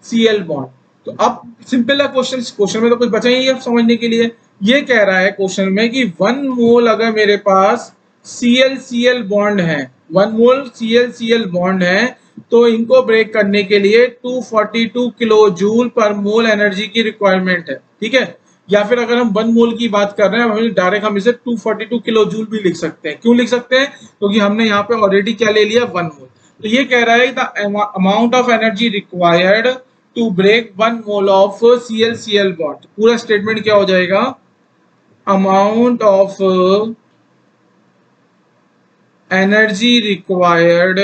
Cl bond. तो अब सिंपल है क्वेश्चन, क्वेश्चन में तो कुछ बचा ही है समझने के लिए। ये कह रहा है क्वेश्चन में कि 1 मोल अगर मेरे पास ClCl बॉन्ड है, 1 मोल ClCl बॉन्ड है, तो इनको ब्रेक करने के लिए 242 किलो जूल पर मोल एनर्जी की रिक्वायरमेंट है। ठीक है, या फिर अगर हम 1 मोल की बात कर रहे हैं, डायरेक्ट हम इसे 242 किलो जूल भी लिख सकते हैं। क्यों लिख सकते हैं, क्योंकि हमने यहाँ पे ऑलरेडी क्या ले लिया, 1 मोल। तो ये कह रहा है the amount of energy required to break 1 mole of ClCl bond. पूरा स्टेटमेंट क्या हो जाएगा, amount of energy required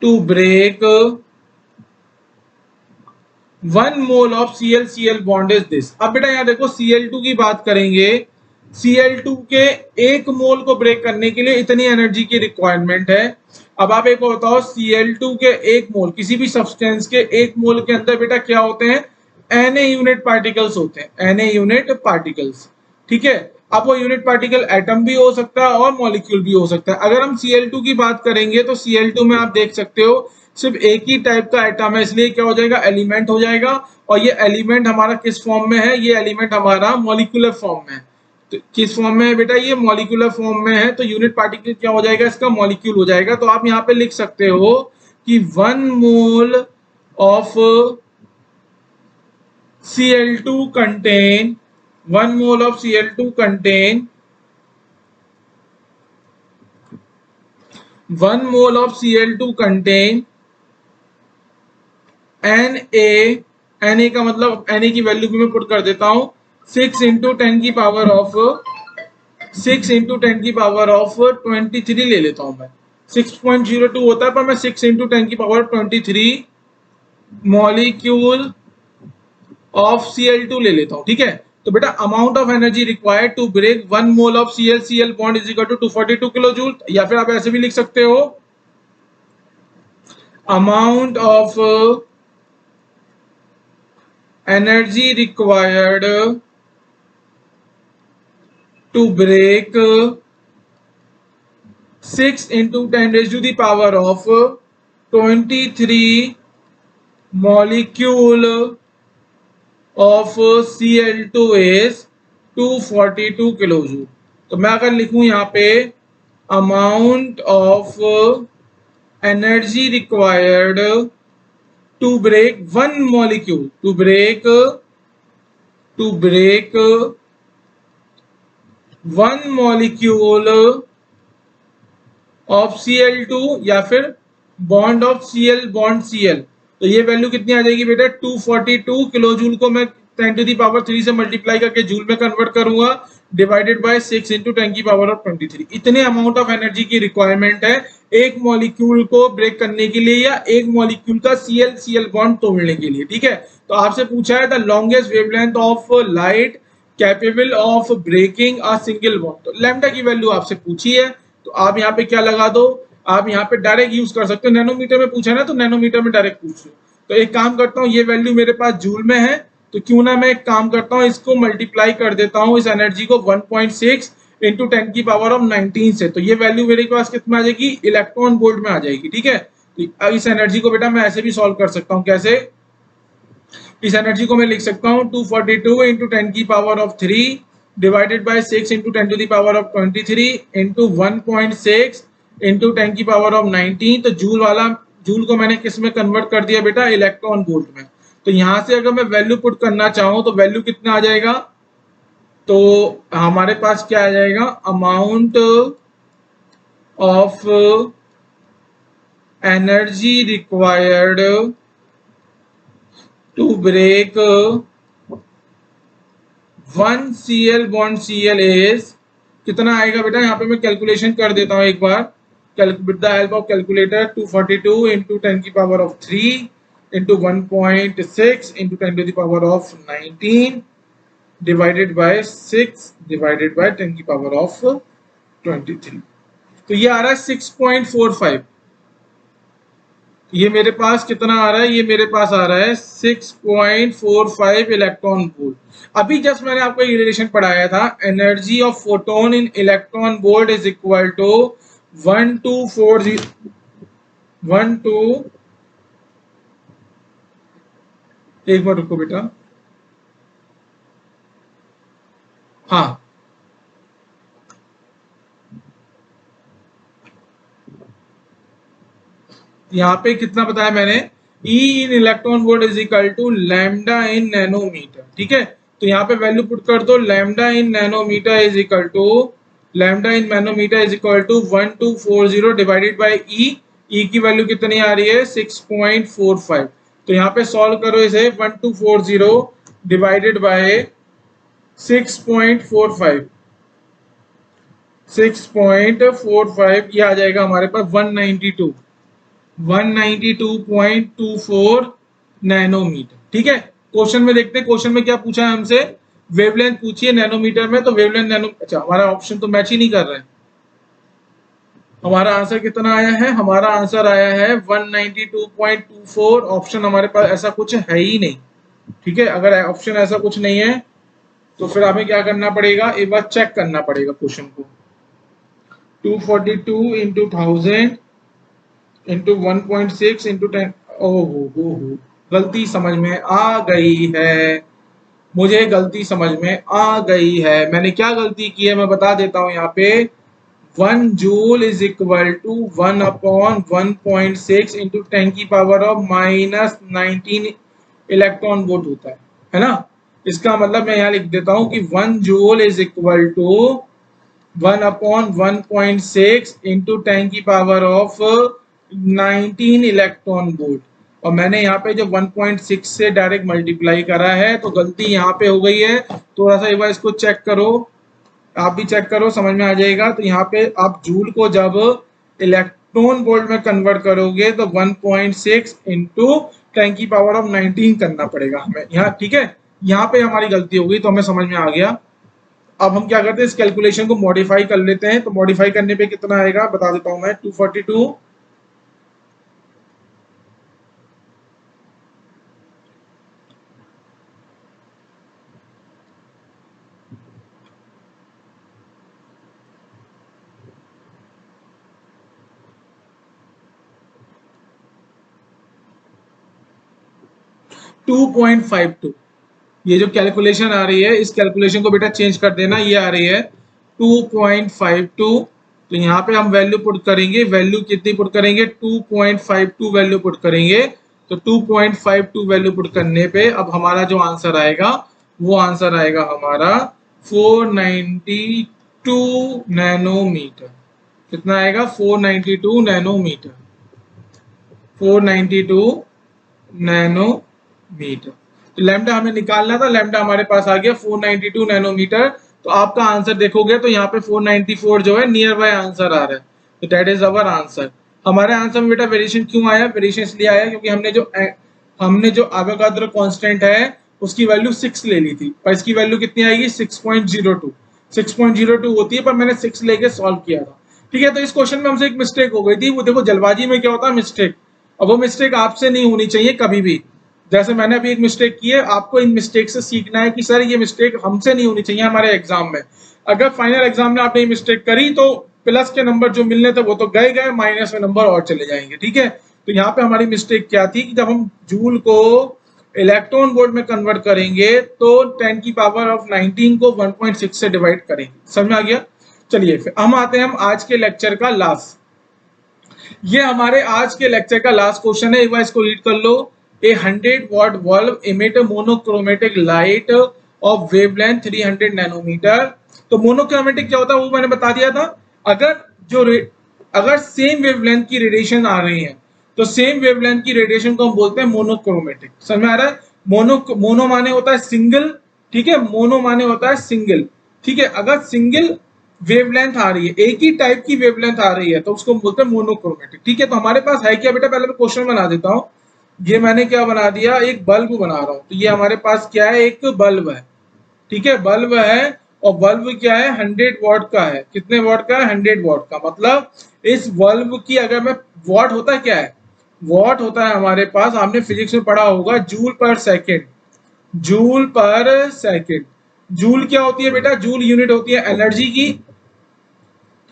to break 1 mole of ClCl bond is this. अब बेटा यहाँ देखो, Cl2 की बात करेंगे, Cl2 के 1 मोल को ब्रेक करने के लिए इतनी एनर्जी की रिक्वायरमेंट है। अब आप एक बताओ, Cl2 के 1 मोल, किसी भी सब्सटेंस के 1 मोल के अंदर बेटा क्या होते हैं, Na यूनिट पार्टिकल्स होते हैं, Na यूनिट पार्टिकल्स। ठीक है, अब वो यूनिट पार्टिकल एटम भी हो सकता है और मॉलिक्यूल भी हो सकता है। अगर हम Cl2 की बात करेंगे तो Cl2 में आप देख सकते हो सिर्फ एक ही टाइप का एटम है, इसलिए क्या हो जाएगा, एलिमेंट हो जाएगा। और ये एलिमेंट हमारा किस फॉर्म में है, ये एलिमेंट हमारा मॉलिक्यूलर फॉर्म में है। तो किस फॉर्म में है बेटा, ये मॉलिक्यूलर फॉर्म में है, तो यूनिट पार्टिकल क्या हो जाएगा, इसका मॉलिक्यूल हो जाएगा। तो आप यहाँ पे लिख सकते हो कि 1 mole of Cl2 contain 1 mole of Cl2 contain 1 mole of Cl2 contain Na का मतलब Na की वैल्यू भी मैं पुट कर देता हूं 6 इंटू 10 की पावर ऑफ 23 ले लेता हूं मैं। 6.02 होता है पर मैं 6 इंटू 10 की पावर 23 मॉलिक्यूल ऑफ Cl2 ले लेता हूं। ठीक है, तो बेटा amount of energy required to break 1 mole of Cl bond is equal to 242 kilo joule, या फिर आप ऐसे भी लिख सकते हो amount of energy required to break 6 into 10 raise to the power of 23 molecule of Cl2 is 242 kilo joule. तो मैं अगर लिखूं यहाँ पे amount of energy required to break 1 molecule to break 1 molecule of Cl2 या फिर bond of Cl bond Cl, तो ये वैल्यू कितनी आ जाएगी बेटा 242 किलो जूल को मैं 10 टू दी पावर 3 से मल्टीप्लाई करके जूल में कन्वर्ट करूंगा डिवाइडेड बाय 6 इंटू 10 की पावर ऑफ 23। इतने अमाउंट ऑफ एनर्जी की रिक्वायरमेंट है एक मॉलिक्यूल को ब्रेक करने के लिए या एक मॉलिक्यूल का Cl बॉन्ड तोड़ने के लिए। ठीक है, तो आपसे पूछा है the longest wavelength of light capable of breaking a single bond, तो लैम्डा की वैल्यू आपसे पूछी है, तो आप यहाँ पे क्या लगा दो, आप यहाँ पे डायरेक्ट यूज कर सकते हो। नैनोमीटर में पूछा ना तो नैनोमीटर में डायरेक्ट पूछ लो। तो एक काम करता हूँ, ये वैल्यू मेरे पास जूल में है, तो क्यों ना मैं एक काम करता हूँ, इसको मल्टीप्लाई कर देता हूँ इस एनर्जी को 1.6 इंटू 10 की पावर ऑफ 19 से, तो ये वैल्यू मेरे पास कितना आ जाएगी, इलेक्ट्रॉन वोल्ट में आ जाएगी। ठीक है, तो इस एनर्जी को बेटा मैं ऐसे भी सॉल्व कर सकता हूँ। कैसे, इस एनर्जी को मैं लिख सकता हूँ 242 इंटू 10 की power of 3 divided by 6 into 10 to the power of 23 into 1.6 into 10 की पावर ऑफ 19। तो जूल को मैंने किस में कन्वर्ट कर दिया बेटा, इलेक्ट्रॉन वोल्ट में। तो यहां से अगर मैं वैल्यू पुट करना चाहूं तो वैल्यू कितना आ जाएगा, तो हमारे पास क्या आ जाएगा, amount of energy required to break 1 Cl bond Cl is कितना आएगा बेटा, यहाँ पे मैं कैलकुलेशन कर देता हूँ एक बार with the help of calculator. 242 into 10 की power of 3 into 1.6 into 10 to the power of 19 divided by 6 divided by 10 की पावर ऑफ 23। तो ये आ रहा है 6.45। ये मेरे पास कितना आ रहा है, ये मेरे पास आ रहा है 6.45 इलेक्ट्रॉन वोल्ट। अभी जस्ट मैंने आपको ये रिलेशन पढ़ाया था, energy of photon in electron volt is equal to 1240 12 एक बार रुको बेटा, हाँ यहाँ पे कितना बताया मैंने, E in electron volt is equal to lambda in nanometre. ठीक है, तो यहाँ पे वैल्यू पुट कर दो, lambda in nanometre is equal to 1240 divided by E की वैल्यू कितनी आ रही है 6.45। तो यहाँ पे सॉल्व करो इसे, 1240 डिवाइडेड बाय 6.45 ये आ जाएगा हमारे पास 192.24 नैनोमीटर। ठीक है, क्वेश्चन में देखते हैं, क्वेश्चन में क्या पूछा है हमसे, वेवलेंथ पूछी है नैनोमीटर में, तो वेवलेंथ अच्छा हमारा ऑप्शन तो मैच ही नहीं कर रहा है। हमारा आंसर कितना आया है, हमारा आंसर आया है 192.24। ऑप्शन हमारे पास ऐसा कुछ है ही नहीं। ठीक है, अगर ऑप्शन ऐसा कुछ नहीं है तो फिर हमें क्या करना पड़ेगा, एक बार चेक करना पड़ेगा क्वेश्चन को। 242 इंटू 1000 इंटू 1.6 इंटू 10। ओहो, गलती समझ में आ गई है, मुझे गलती समझ में आ गई है। मैंने क्या गलती की है मैं बता देता हूँ यहाँ पे। 1 joule is equal to 1/1.6 into 10⁻⁻19 electron volt होता है ना। इसका मतलब मैं यहाँ लिख देता हूँ कि 1 joule is equal to 1/1.6 into 10⁻19 electron volt. और मैंने यहाँ पे जो 1.6 से डायरेक्ट मल्टीप्लाई करा है, तो गलती यहाँ पे हो गई है। थोड़ा सा एक बार इसको चेक करो, आप भी चेक करो, समझ में आ जाएगा। तो यहाँ पे आप जूल को जब इलेक्ट्रॉन वोल्ट में कन्वर्ट करोगे तो 1.6 इंटू 10⁻19 करना पड़ेगा हमें यहाँ, ठीक है। यहाँ पे हमारी गलती हो गई, तो हमें समझ में आ गया। अब हम क्या करते हैं, इस कैलकुलेशन को मॉडिफाई कर लेते हैं। तो मॉडिफाई करने पे कितना आएगा बता देता हूं मैं। 242 2.52, ये जो कैलकुलेशन आ रही है, इस कैलकुलेशन को बेटा चेंज कर देना। ये आ रही है 2.52। तो यहाँ पे हम वैल्यू पुट करेंगे, वैल्यू कितनी पुट करेंगे, 2.52 वैल्यू पुट करेंगे। तो 2.52 वैल्यू पुट करने पे अब हमारा जो आंसर आएगा, वो आंसर आएगा हमारा 492 नैनोमीटर। कितना आएगा, 492 नैनोमीटर, 492 नैनोमीटर। तो लैम्डा हमें निकालना था, लैम्डा हमारे पास आ गया 492 नैनोमीटर। तो आपका आंसर देखोगे तो यहाँ पे 494 जो है नियर बाय आंसर आ रहा है। तो दैट इज अवर आंसर। हमारे आंसर में बेटा वेरिएशन क्यों आया, वेरिएशन इसलिए आया क्योंकि हमने जो एवोगाड्रो कांस्टेंट है उसकी वैल्यू 6 ले ली थी, पर इसकी वैल्यू कितनी आएगी, 6.02। 6.02 होती है, पर मैंने 6 लेके सॉल्व किया था, ठीक है। तो इस क्वेश्चन में हमसे एक मिस्टेक हो गई थी। वो देखो जल्दबाजी में क्या होता है मिस्टेक, और वो मिस्टेक आपसे नहीं होनी चाहिए कभी भी। जैसे मैंने अभी एक मिस्टेक की है, आपको इन मिस्टेक से सीखना है कि सर ये मिस्टेक हमसे नहीं होनी चाहिए हमारे एग्जाम में। अगर फाइनल एग्जाम में आपने ये मिस्टेक करी तो प्लस के नंबर जो मिलने थे वो तो गए गए, माइनस में नंबर और चले जाएंगे, ठीक है। तो यहाँ पे हमारी मिस्टेक क्या थी कि जब हम जूल को इलेक्ट्रॉन वोल्ट में कन्वर्ट करेंगे तो 10⁻19 को 1.6 से डिवाइड करेंगे। समझ में आ गया। चलिए फिर हम आते हैं हम आज के लेक्चर का लास्ट, ये हमारे आज के लेक्चर का लास्ट क्वेश्चन है। एक बार इसको रीड कर लो। A 100 watt bulb emit monochromatic light of wavelength 300 nanometre. तो मोनोक्रोमेटिक क्या होता है वो मैंने बता दिया था। अगर सेम वेवलेंथ की रेडिएशन आ रही है तो सेम वेवलेंथ की रेडिएशन को हम बोलते हैं मोनोक्रोमेटिक। समझ में आ रहा है। मोनो माने होता है सिंगल, ठीक है। मोनो माने होता है सिंगल, ठीक है। अगर सिंगल वेवलेंथ आ रही है, एक ही टाइप की वेवलेंथ आ रही है, तो उसको हम बोलते हैं मोनोक्रोमेटिक, ठीक है। तो हमारे पास है क्या बेटा, पहले मैं क्वेश्चन बना देता हूँ। ये मैंने क्या बना दिया, एक बल्ब बना रहा हूँ। तो ये हमारे पास क्या है, एक बल्ब है, ठीक है। बल्ब है और बल्ब क्या है, 100 वॉट का है। कितने वॉट का है, 100 वॉट का। मतलब इस बल्ब की अगर मैं, वॉट होता है क्या है, वॉट होता है हमारे पास, आपने फिजिक्स में पढ़ा होगा, जूल पर सेकेंड। जूल पर सेकेंड, जूल क्या होती है बेटा, जूल यूनिट होती है एनर्जी की,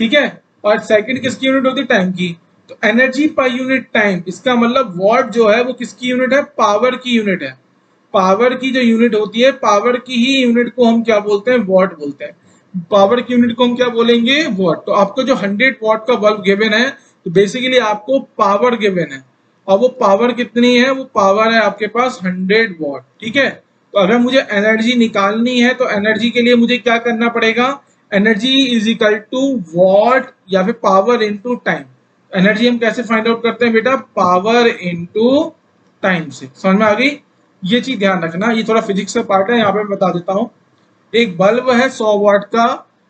ठीक है। और सेकंड किसकी यूनिट होती है, टाइम की। तो एनर्जी पर यूनिट टाइम, इसका मतलब वॉट जो है वो किसकी यूनिट है, पावर की यूनिट है। पावर की जो यूनिट होती है, पावर की ही यूनिट को हम क्या बोलते हैं, वॉट बोलते हैं। पावर की यूनिट को हम क्या बोलेंगे, वॉट। तो आपको जो 100 वॉट का बल्ब गिवन है, तो बेसिकली आपको पावर गिवन है। और वो पावर कितनी है, वो पावर है आपके पास 100 वॉट, ठीक है। तो अगर मुझे एनर्जी निकालनी है तो एनर्जी के लिए मुझे क्या करना पड़ेगा, energy is equal to watt या फिर पावर इनटू टाइम। एनर्जी हम कैसे फाइंड आउट करते हैं बेटा, पावर इनटू टाइम से। समझ में आ गई। ये चीज ध्यान रखना, ये थोड़ा फिजिक्स का पार्ट है, यहाँ पे मैं बता देता हूँ। एक बल्ब है 100 वॉट का,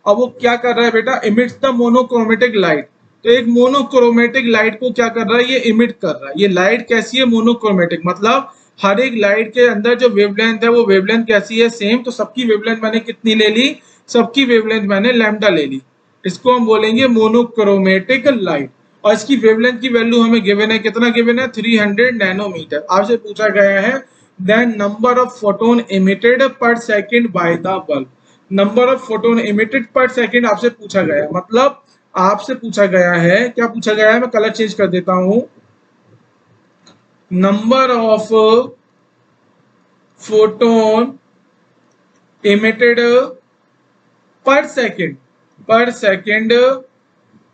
अब वो क्या कर रहा है बेटा, इमिट्स द मोनोक्रोमेटिक लाइट। तो एक मोनोक्रोमेटिक लाइट को क्या कर रहा है, ये इमिट कर रहा है। ये लाइट कैसी है, मोनोक्रोमेटिक, मतलब हर एक लाइट के अंदर जो वेवलेंथ है वो वेवलेंथ कैसी है, सेम। तो सबकी वेवलेंथ मैंने कितनी ले ली, सबकी वेवलेंथ मैंने लैम्डा ले ली। इसको हम बोलेंगे मोनोक्रोमेटिक लाइट। और इसकी वेवलेंथ की वैल्यू हमें गिवन है, कितना गिवन है, 300 नैनोमीटर। आपसे पूछा गया है then number of photon emitted per second by the bulb. Number of photon emitted per second आपसे पूछा गया है, मतलब आपसे पूछा गया है, क्या पूछा गया है, मैं कलर चेंज कर देता हूं, number of photon emitted per second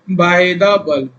by the bulb.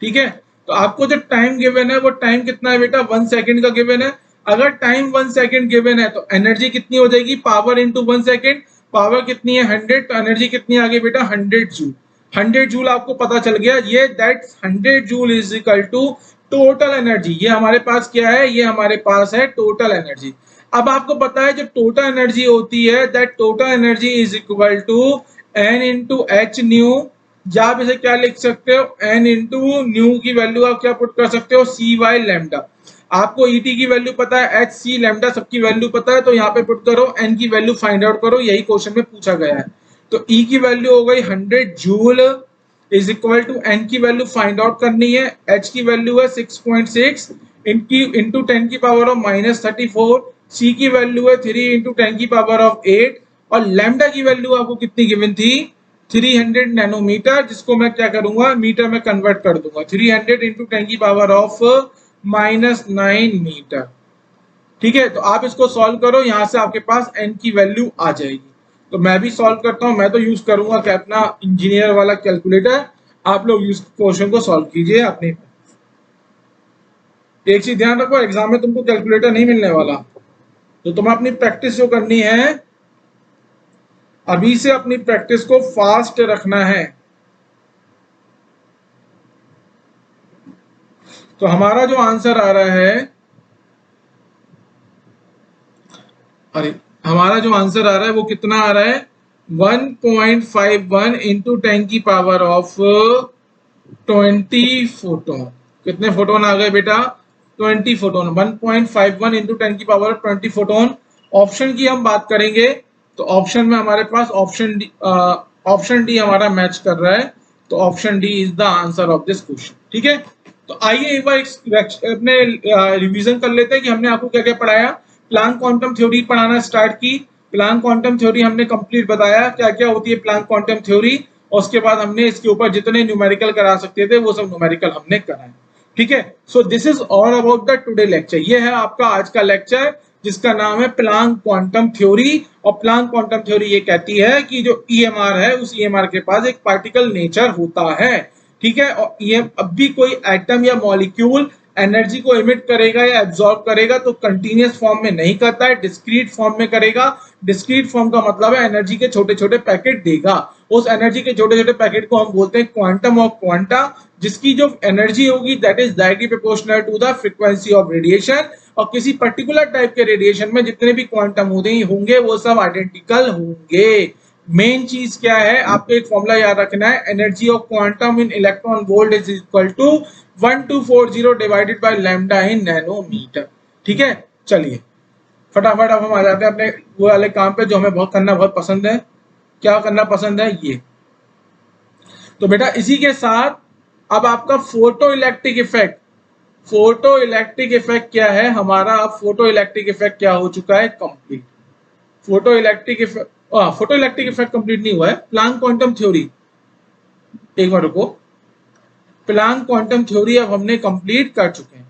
ठीक है, तो आपको जो टाइम गिवन है वो टाइम कितना है बेटा, 1 सेकेंड का गिवन है। अगर टाइम 1 सेकेंड गिवन है तो एनर्जी कितनी हो जाएगी, पावर इंटू 1 सेकेंड, पावर कितनी है 100, तो एनर्जी कितनी आ गई बेटा 100 जूल। 100 जूल आपको पता चल गया, ये that 100 joule is equal to total energy. ये हमारे पास क्या है, ये हमारे पास है टोटल एनर्जी। अब आपको पता है जो टोटल एनर्जी होती है, that total energy is equal to n into h nu, या आप इसे क्या लिख सकते हो, एन इंटू न्यू की वैल्यू आप क्या पुट कर सकते हो, सी वाई लैम्डा। आपको ईटी की वैल्यू पता है, एच सी लैम्डा सबकी वैल्यू पता है, तो यहाँ पे पुट करो, एन की वैल्यू फाइंड आउट करो, यही क्वेश्चन में पूछा गया है। तो ई की वैल्यू हो गई 100 joule is equal to, n की वैल्यू फाइंड आउट करनी है, एच की वैल्यू है 6.6 इनकी इंटू 10 की पावर ऑफ -34, सी की वैल्यू है 3 इंटू 10 की पावर ऑफ 8, और लैम्डा की वैल्यू आपको कितनी गिवन थी, 300 नैनोमीटर, जिसको मैं क्या करूंगा मीटर में कन्वर्ट कर दूंगा, 300 इंटू 10 की पावर ऑफ -9 मीटर। ठीक है, तो आप इसको सॉल्व करो, यहां से आपके पास एन की वैल्यू आ जाएगी। तो मैं भी सॉल्व करता हूं, मैं तो यूज करूंगा क्या अपना इंजीनियर वाला कैलकुलेटर, आप लोग यूज क्वेश्चन को सॉल्व कीजिए अपने। एक चीज ध्यान रखो, एग्जाम में तुमको कैलकुलेटर नहीं मिलने वाला, तो तुम्हें अपनी प्रैक्टिस जो करनी है, अभी से अपनी प्रैक्टिस को फास्ट रखना है। तो हमारा जो आंसर आ रहा है, अरे हमारा जो आंसर आ रहा है वो कितना आ रहा है, 1.51 इंटू 10 की पावर ऑफ 20 फोटोन। कितने फोटोन आ गए बेटा, 20 फोटोन। 1.51 इंटू 10 की पावर ऑफ 20 फोटोन। ऑप्शन की हम बात करेंगे तो ऑप्शन में हमारे पास ऑप्शन डी हमारा मैच कर रहा है, तो option D is the answer of this question. ठीक है, तो आइए एक बार अपने रिवीजन कर लेते हैं कि हमने आपको क्या क्या पढ़ाया। प्लैंक क्वांटम थ्योरी पढ़ाना स्टार्ट की, प्लैंक क्वांटम थ्योरी हमने कंप्लीट बताया क्या क्या होती है प्लैंक क्वांटम थ्योरी, और उसके बाद हमने इसके ऊपर जितने न्यूमेरिकल करा सकते थे वो सब न्यूमेरिकल हमने कराए। ठीक है, so this is all about the today lecture. ये है आपका आज का लेक्चर जिसका नाम है प्लैंक क्वांटम थ्योरी। और प्लैंक क्वांटम थ्योरी ये कहती है कि जो ईएमआर है उस ईएमआर के पास एक पार्टिकल नेचर होता है। ठीक है, और ये अब भी कोई एटम या मॉलिक्यूल एनर्जी को इमिट करेगा या एब्जॉर्ब करेगा तो कंटीन्यूअस फॉर्म में नहीं करता है, डिस्क्रीट फॉर्म में करेगा। डिस्क्रीट फॉर्म का मतलब है एनर्जी के छोटे छोटे पैकेट देगा, उस एनर्जी के छोटे छोटे पैकेट को हम बोलते हैं क्वांटम ऑफ क्वांटा, जिसकी जो एनर्जी होगी that is directly proportional to the frequency of radiation. और किसी पर्टिकुलर टाइप के रेडिएशन में जितने भी क्वांटम होंगे वो सब आइडेंटिकल होंगे। मेन चीज क्या है, आपको एक फॉर्मूला याद रखना है, energy of quantum in electron volt is equal to 1240 divided by lambda in nanometre. ठीक है, चलिए फटाफट अब हम आ जाते हैं अपने वो वाले काम पे जो हमें बहुत करना बहुत पसंद है। क्या करना पसंद है, ये तो बेटा इसी के साथ अब आपका photo electric effect. Photo electric effect क्या है हमारा, अब फोटो इलेक्ट्रिक इफेक्ट क्या हो चुका है, complete. Photo electric effect, photo electric effect complete नहीं हुआ है, प्लैंक क्वांटम थ्योरी, एक बार रुको, प्लैंक क्वांटम थ्योरी अब हमने कंप्लीट कर चुके हैं।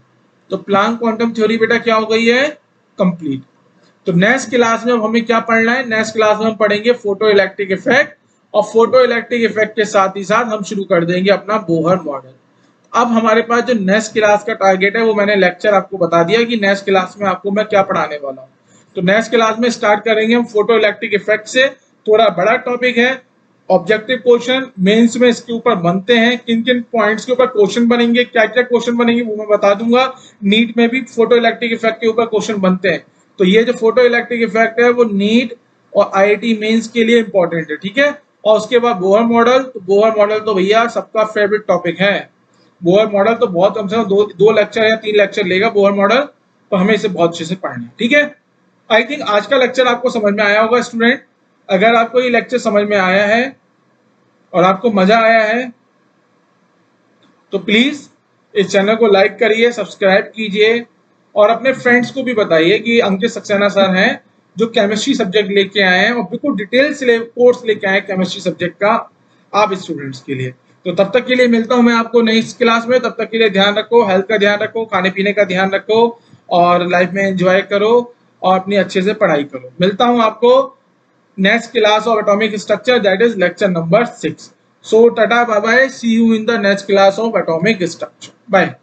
तो प्लैंक क्वांटम थ्योरी बेटा क्या हो गई है, कंप्लीट। तो नेक्स्ट क्लास में अब हमें क्या पढ़ना है, नेक्स्ट क्लास में हम पढ़ेंगे फोटो इलेक्ट्रिक इफेक्ट, और फोटो इलेक्ट्रिक इफेक्ट के साथ ही साथ हम शुरू कर देंगे अपना बोहर मॉडल। अब हमारे पास जो नेक्स्ट क्लास का टारगेट है वो मैंने लेक्चर आपको बता दिया कि नेक्स्ट क्लास में आपको मैं क्या पढ़ाने वाला हूँ। तो नेक्स्ट क्लास में स्टार्ट करेंगे हम फोटो इलेक्ट्रिक इफेक्ट से, थोड़ा बड़ा टॉपिक है, ऑब्जेक्टिव क्वेश्चन मेंस में इसके ऊपर बनते हैं, किन किन पॉइंट्स के ऊपर क्वेश्चन बनेंगे, क्या क्या क्वेश्चन बनेंगे वो मैं बता दूंगा। नीट में भी फोटो इलेक्ट्रिक इफेक्ट के ऊपर क्वेश्चन बनते हैं, तो ये जो फोटो इलेक्ट्रिक इफेक्ट है वो नीट और आईआईटी मेंस के लिए इंपॉर्टेंट है। ठीक है, और उसके बाद बोहर मॉडल, तो बोहर मॉडल तो भैया सबका फेवरेट टॉपिक है। बोहर मॉडल तो बहुत कम से कम दो लेक्चर या 3 लेक्चर लेगा बोहर मॉडल, तो हमें इसे बहुत अच्छे से पढ़ना है। ठीक है, आई थिंक आज का लेक्चर आपको समझ में आया होगा स्टूडेंट। अगर आपको ये लेक्चर समझ में आया है और आपको मजा आया है तो प्लीज इस चैनल को लाइक करिए, सब्सक्राइब कीजिए, और अपने फ्रेंड्स को भी बताइए कि अंकित सक्सेना सर हैं जो केमिस्ट्री सब्जेक्ट लेके आए हैं और बिल्कुल डिटेल से कोर्स लेके आए हैं केमिस्ट्री सब्जेक्ट का आप स्टूडेंट्स के लिए। तो तब तक के लिए मिलता हूं मैं आपको नई क्लास में। तब तक के लिए ध्यान रखो, हेल्थ का ध्यान रखो, खाने पीने का ध्यान रखो और लाइफ में एंजॉय करो और अपनी अच्छे से पढ़ाई करो। मिलता हूं आपको next class of atomic structure, that is lecture number 6। So tata bye bye, see you in the next class of atomic structure. Bye.